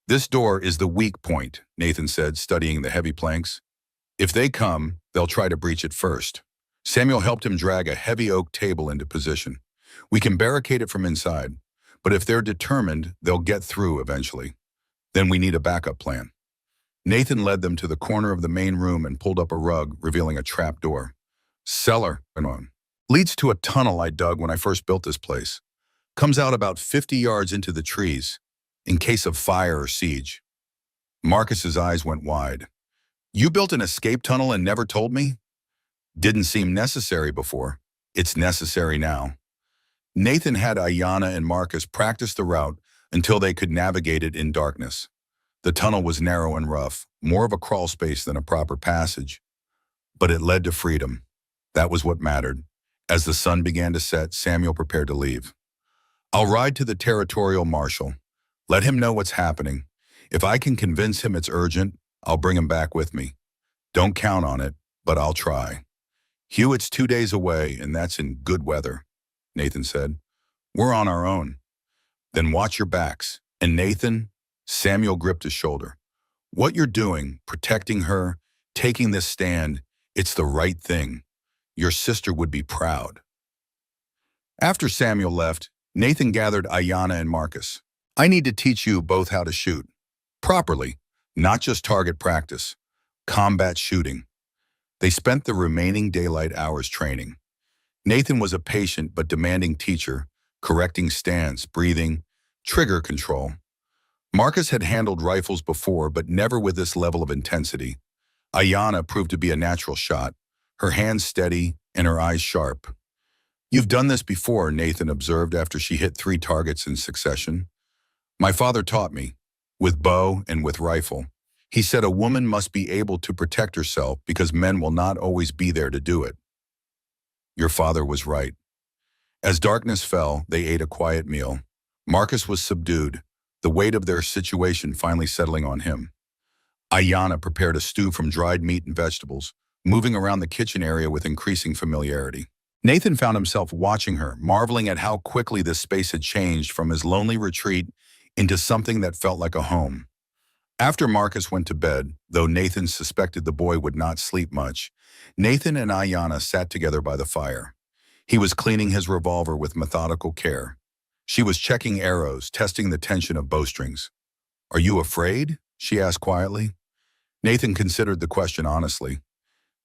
"This door is the weak point," Nathan said, studying the heavy planks. "If they come, they'll try to breach it first." Samuel helped him drag a heavy oak table into position. "We can barricade it from inside, but if they're determined, they'll get through eventually. Then we need a backup plan." Nathan led them to the corner of the main room and pulled up a rug, revealing a trap door. "Cellar," went on. "Leads to a tunnel I dug when I first built this place. Comes out about 50 yards into the trees, in case of fire or siege. Marcus's eyes went wide. You built an escape tunnel and never told me? Didn't seem necessary before. It's necessary now. Nathan had Ayanna and Marcus practice the route until they could navigate it in darkness. The tunnel was narrow and rough, more of a crawl space than a proper passage. But it led to freedom. That was what mattered. As the sun began to set, Samuel prepared to leave. I'll ride to the territorial marshal. Let him know what's happening. If I can convince him it's urgent, I'll bring him back with me. Don't count on it, but I'll try. Hewitt's 2 days away, and that's in good weather, Nathan said. We're on our own. Then watch your backs. And Nathan, Samuel gripped his shoulder. What you're doing, protecting her, taking this stand, it's the right thing. Your sister would be proud. After Samuel left, Nathan gathered Ayanna and Marcus. I need to teach you both how to shoot. Properly, not just target practice. Combat shooting. They spent the remaining daylight hours training. Nathan was a patient but demanding teacher, correcting stance, breathing, trigger control. Marcus had handled rifles before, but never with this level of intensity. Ayanna proved to be a natural shot, her hands steady and her eyes sharp. You've done this before, Nathan observed after she hit 3 targets in succession. My father taught me, with bow and with rifle. He said a woman must be able to protect herself because men will not always be there to do it. Your father was right. As darkness fell, they ate a quiet meal. Marcus was subdued, the weight of their situation finally settling on him. Ayanna prepared a stew from dried meat and vegetables, moving around the kitchen area with increasing familiarity. Nathan found himself watching her, marveling at how quickly this space had changed from his lonely retreat into something that felt like a home. After Marcus went to bed, though Nathan suspected the boy would not sleep much, Nathan and Ayanna sat together by the fire. He was cleaning his revolver with methodical care. She was checking arrows, testing the tension of bowstrings. Are you afraid? She asked quietly. Nathan considered the question honestly.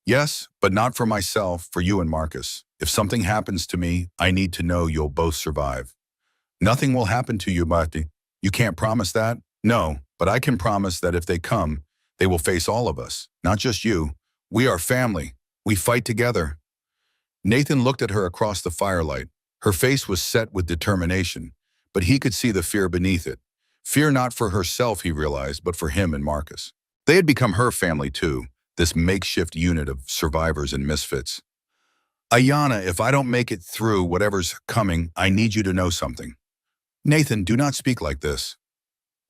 Yes, but not for myself, for you and Marcus. If something happens to me, I need to know you'll both survive. Nothing will happen to you, Marty. You can't promise that? No, but I can promise that if they come, they will face all of us, not just you. We are family. We fight together. Nathan looked at her across the firelight. Her face was set with determination, but he could see the fear beneath it. Fear not for herself, he realized, but for him and Marcus. They had become her family too, this makeshift unit of survivors and misfits. Ayanna, if I don't make it through whatever's coming, I need you to know something. Nathan, do not speak like this.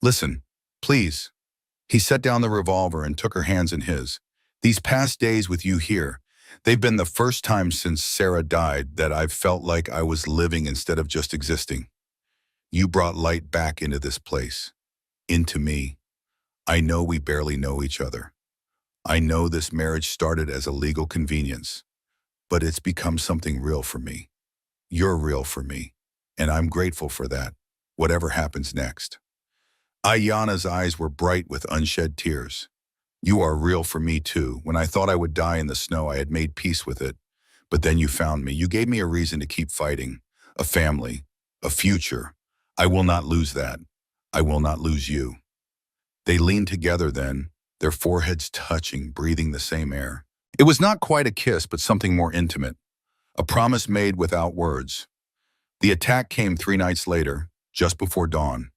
Listen, please. He set down the revolver and took her hands in his. These past days with you here, they've been the first time since Sarah died that I've felt like I was living instead of just existing. You brought light back into this place, into me. I know we barely know each other. I know this marriage started as a legal convenience, but it's become something real for me. You're real for me, and I'm grateful for that, whatever happens next. Ayanna's eyes were bright with unshed tears. You are real for me too. When I thought I would die in the snow, I had made peace with it. But then you found me. You gave me a reason to keep fighting, a family, a future. I will not lose that. I will not lose you. They leaned together then, their foreheads touching, breathing the same air. It was not quite a kiss, but something more intimate, a promise made without words. The attack came 3 nights later, just before dawn.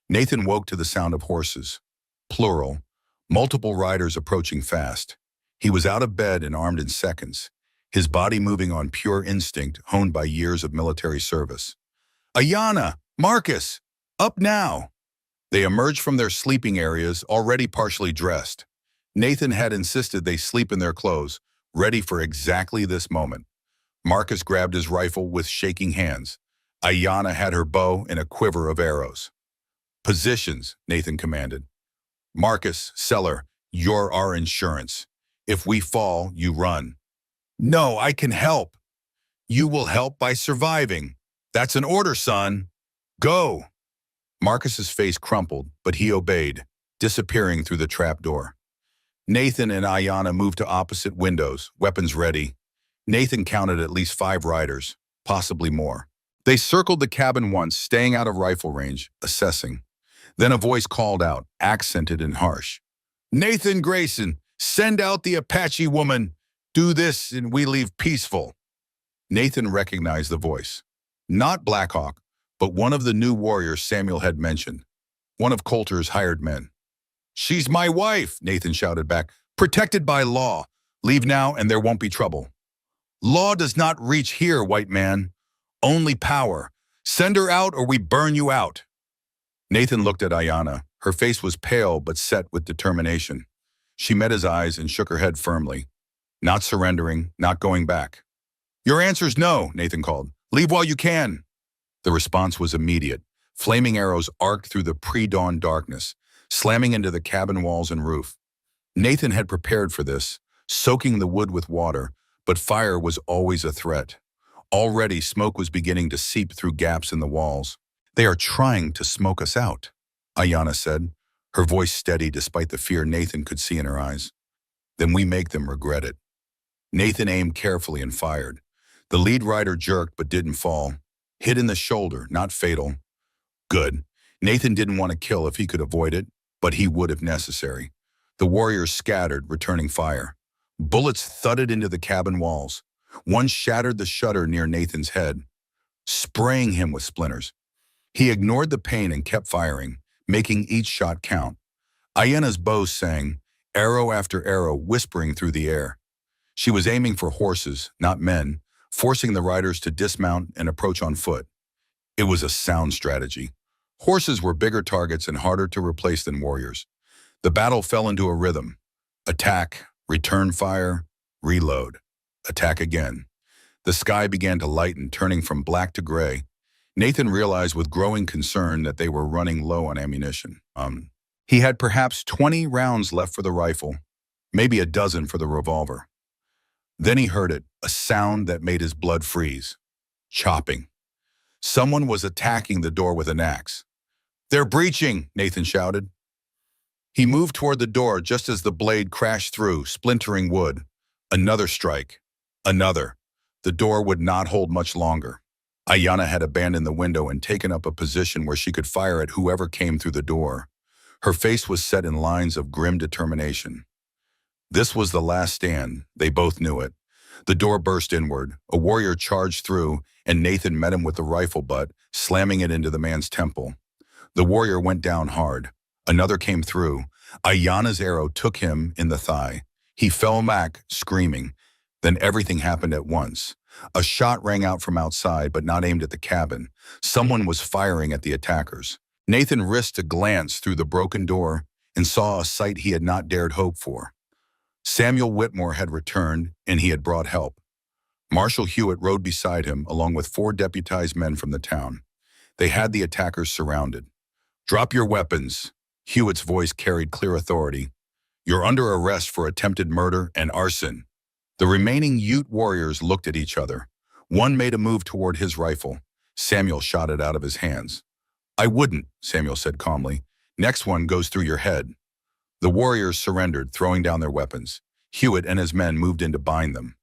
Nathan woke to the sound of horses, plural, multiple riders approaching fast. He was out of bed and armed in seconds, his body moving on pure instinct honed by years of military service. Ayanna! Marcus! Up now! They emerged from their sleeping areas, already partially dressed. Nathan had insisted they sleep in their clothes, ready for exactly this moment. Marcus grabbed his rifle with shaking hands. Ayanna had her bow and a quiver of arrows. Positions, Nathan commanded. Marcus, Seller, you're our insurance. If we fall, you run. No, I can help. You will help by surviving. That's an order, son. Go. Marcus's face crumpled, but he obeyed, disappearing through the trapdoor. Nathan and Ayanna moved to opposite windows, weapons ready. Nathan counted at least 5 riders, possibly more. They circled the cabin once, staying out of rifle range, assessing. Then a voice called out, accented and harsh. Nathan Grayson, send out the Apache woman. Do this and we leave peaceful. Nathan recognized the voice. Not Blackhawk, but one of the new warriors Samuel had mentioned. One of Coulter's hired men. She's my wife, Nathan shouted back. Protected by law. Leave now and there won't be trouble. Law does not reach here, white man. Only power. Send her out or we burn you out. Nathan looked at Ayanna. Her face was pale but set with determination. She met his eyes and shook her head firmly. Not surrendering, not going back. Your answer's no, Nathan called. Leave while you can. The response was immediate. Flaming arrows arced through the pre-dawn darkness, slamming into the cabin walls and roof. Nathan had prepared for this, soaking the wood with water, but fire was always a threat. Already, smoke was beginning to seep through gaps in the walls. They are trying to smoke us out, Ayanna said, her voice steady despite the fear Nathan could see in her eyes. Then we make them regret it. Nathan aimed carefully and fired. The lead rider jerked but didn't fall. Hit in the shoulder, not fatal. Good. Nathan didn't want to kill if he could avoid it, but he would if necessary. The warriors scattered, returning fire. Bullets thudded into the cabin walls. One shattered the shutter near Nathan's head, spraying him with splinters. He ignored the pain and kept firing, making each shot count. Ayanna's bow sang, arrow after arrow whispering through the air. She was aiming for horses, not men, forcing the riders to dismount and approach on foot. It was a sound strategy. Horses were bigger targets and harder to replace than warriors. The battle fell into a rhythm. Attack, return fire, reload. Attack again. The sky began to lighten, turning from black to gray. Nathan realized with growing concern that they were running low on ammunition. He had perhaps 20 rounds left for the rifle, maybe a dozen for the revolver. Then he heard it, a sound that made his blood freeze. Chopping. Someone was attacking the door with an axe. They're breaching, Nathan shouted. He moved toward the door just as the blade crashed through, splintering wood. Another strike. Another. The door would not hold much longer. Ayanna had abandoned the window and taken up a position where she could fire at whoever came through the door. Her face was set in lines of grim determination. This was the last stand. They both knew it. The door burst inward. A warrior charged through, and Nathan met him with the rifle butt, slamming it into the man's temple. The warrior went down hard. Another came through. Ayanna's arrow took him in the thigh. He fell back, screaming. Then everything happened at once. A shot rang out from outside, but not aimed at the cabin. Someone was firing at the attackers. Nathan risked a glance through the broken door and saw a sight he had not dared hope for. Samuel Whitmore had returned, and he had brought help. Marshal Hewitt rode beside him, along with 4 deputized men from the town. They had the attackers surrounded. Drop your weapons. Hewitt's voice carried clear authority. You're under arrest for attempted murder and arson. The remaining Ute warriors looked at each other. One made a move toward his rifle. Samuel shot it out of his hands. I wouldn't, Samuel said calmly. Next one goes through your head. The warriors surrendered, throwing down their weapons. Hewitt and his men moved in to bind them.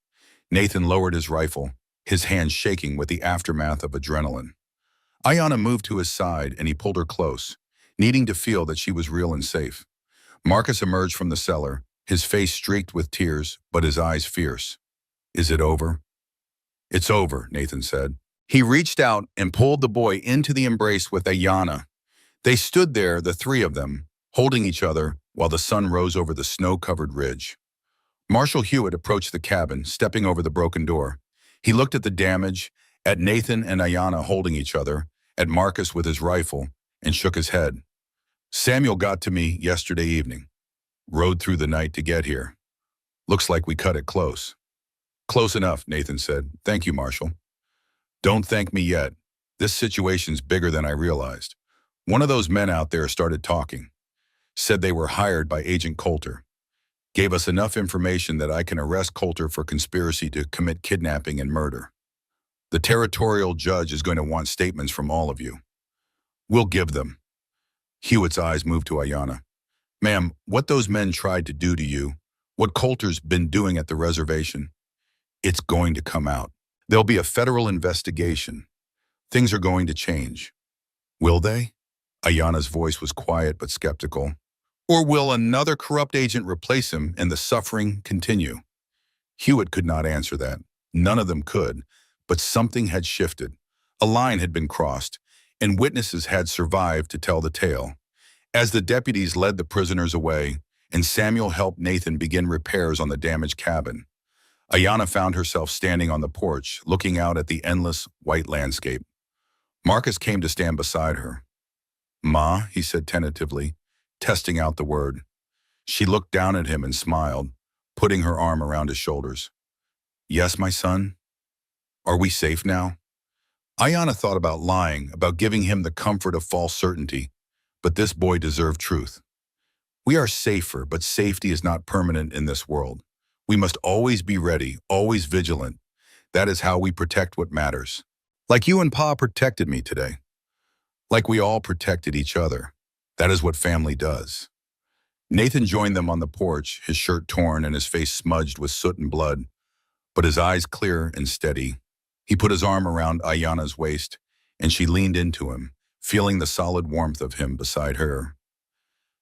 Nathan lowered his rifle, his hands shaking with the aftermath of adrenaline. Ayanna moved to his side and he pulled her close, needing to feel that she was real and safe. Marcus emerged from the cellar, his face streaked with tears, but his eyes fierce. Is it over? It's over, Nathan said. He reached out and pulled the boy into the embrace with Ayanna. They stood there, the 3 of them, holding each other while the sun rose over the snow-covered ridge. Marshal Hewitt approached the cabin, stepping over the broken door. He looked at the damage, at Nathan and Ayanna holding each other, at Marcus with his rifle, and shook his head. Samuel got to me yesterday evening. Rode through the night to get here. Looks like we cut it close. Close enough, Nathan said. Thank you, Marshal. Don't thank me yet. This situation's bigger than I realized. One of those men out there started talking. Said they were hired by Agent Coulter. Gave us enough information that I can arrest Coulter for conspiracy to commit kidnapping and murder. The territorial judge is going to want statements from all of you. We'll give them. Hewitt's eyes moved to Ayanna. Ma'am, what those men tried to do to you, what Coulter's been doing at the reservation, it's going to come out. There'll be a federal investigation. Things are going to change. Will they? Ayana's voice was quiet but skeptical. Or will another corrupt agent replace him and the suffering continue? Hewitt could not answer that. None of them could. But something had shifted. A line had been crossed, and witnesses had survived to tell the tale. As the deputies led the prisoners away, and Samuel helped Nathan begin repairs on the damaged cabin, Ayana found herself standing on the porch, looking out at the endless white landscape. Marcus came to stand beside her. "Ma," he said tentatively, testing out the word. She looked down at him and smiled, putting her arm around his shoulders. "Yes, my son? Are we safe now?" Ayana thought about lying, about giving him the comfort of false certainty, but this boy deserved truth. "We are safer, but safety is not permanent in this world. We must always be ready, always vigilant. That is how we protect what matters. Like you and Pa protected me today. Like we all protected each other. That is what family does." Nathan joined them on the porch, his shirt torn and his face smudged with soot and blood, but his eyes clear and steady. He put his arm around Ayana's waist, and she leaned into him, feeling the solid warmth of him beside her.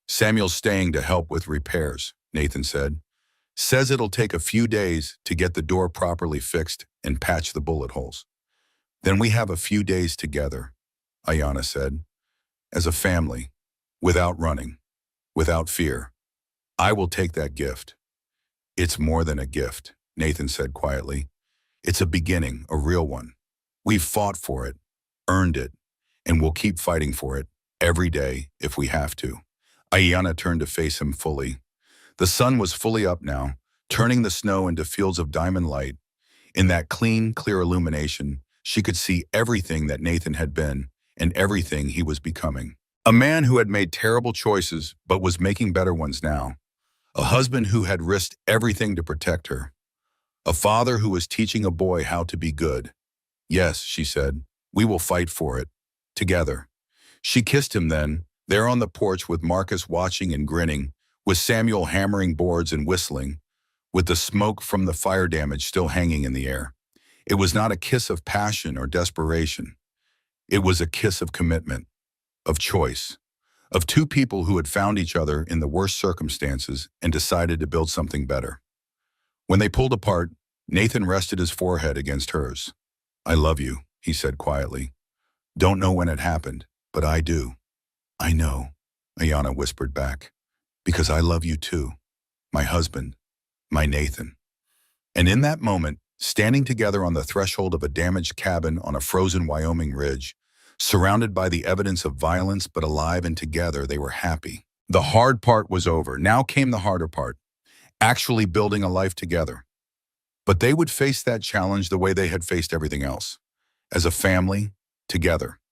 "Samuel's staying to help with repairs," Nathan said. "Says it'll take a few days to get the door properly fixed and patch the bullet holes." "Then we have a few days together," Ayana said. "As a family, without running, without fear. I will take that gift." "It's more than a gift," Nathan said quietly. "It's a beginning, a real one. We've fought for it, earned it, and we'll keep fighting for it every day if we have to." Ayana turned to face him fully. The sun was fully up now, turning the snow into fields of diamond light. In that clean, clear illumination, she could see everything that Nathan had been and everything he was becoming. A man who had made terrible choices but was making better ones now. A husband who had risked everything to protect her. A father who was teaching a boy how to be good. "Yes," she said, "we will fight for it. Together." She kissed him then, there on the porch with Marcus watching and grinning, with Samuel hammering boards and whistling, with the smoke from the fire damage still hanging in the air. It was not a kiss of passion or desperation. It was a kiss of commitment, of choice, of two people who had found each other in the worst circumstances and decided to build something better. When they pulled apart, Nathan rested his forehead against hers. "I love you," he said quietly. "Don't know when it happened, but I do." "I know," Ayana whispered back, "because I love you too, my husband, my Nathan." And in that moment, standing together on the threshold of a damaged cabin on a frozen Wyoming ridge, surrounded by the evidence of violence but alive and together, they were happy. The hard part was over. Now came the harder part, actually building a life together. But they would face that challenge the way they had faced everything else, as a family, together.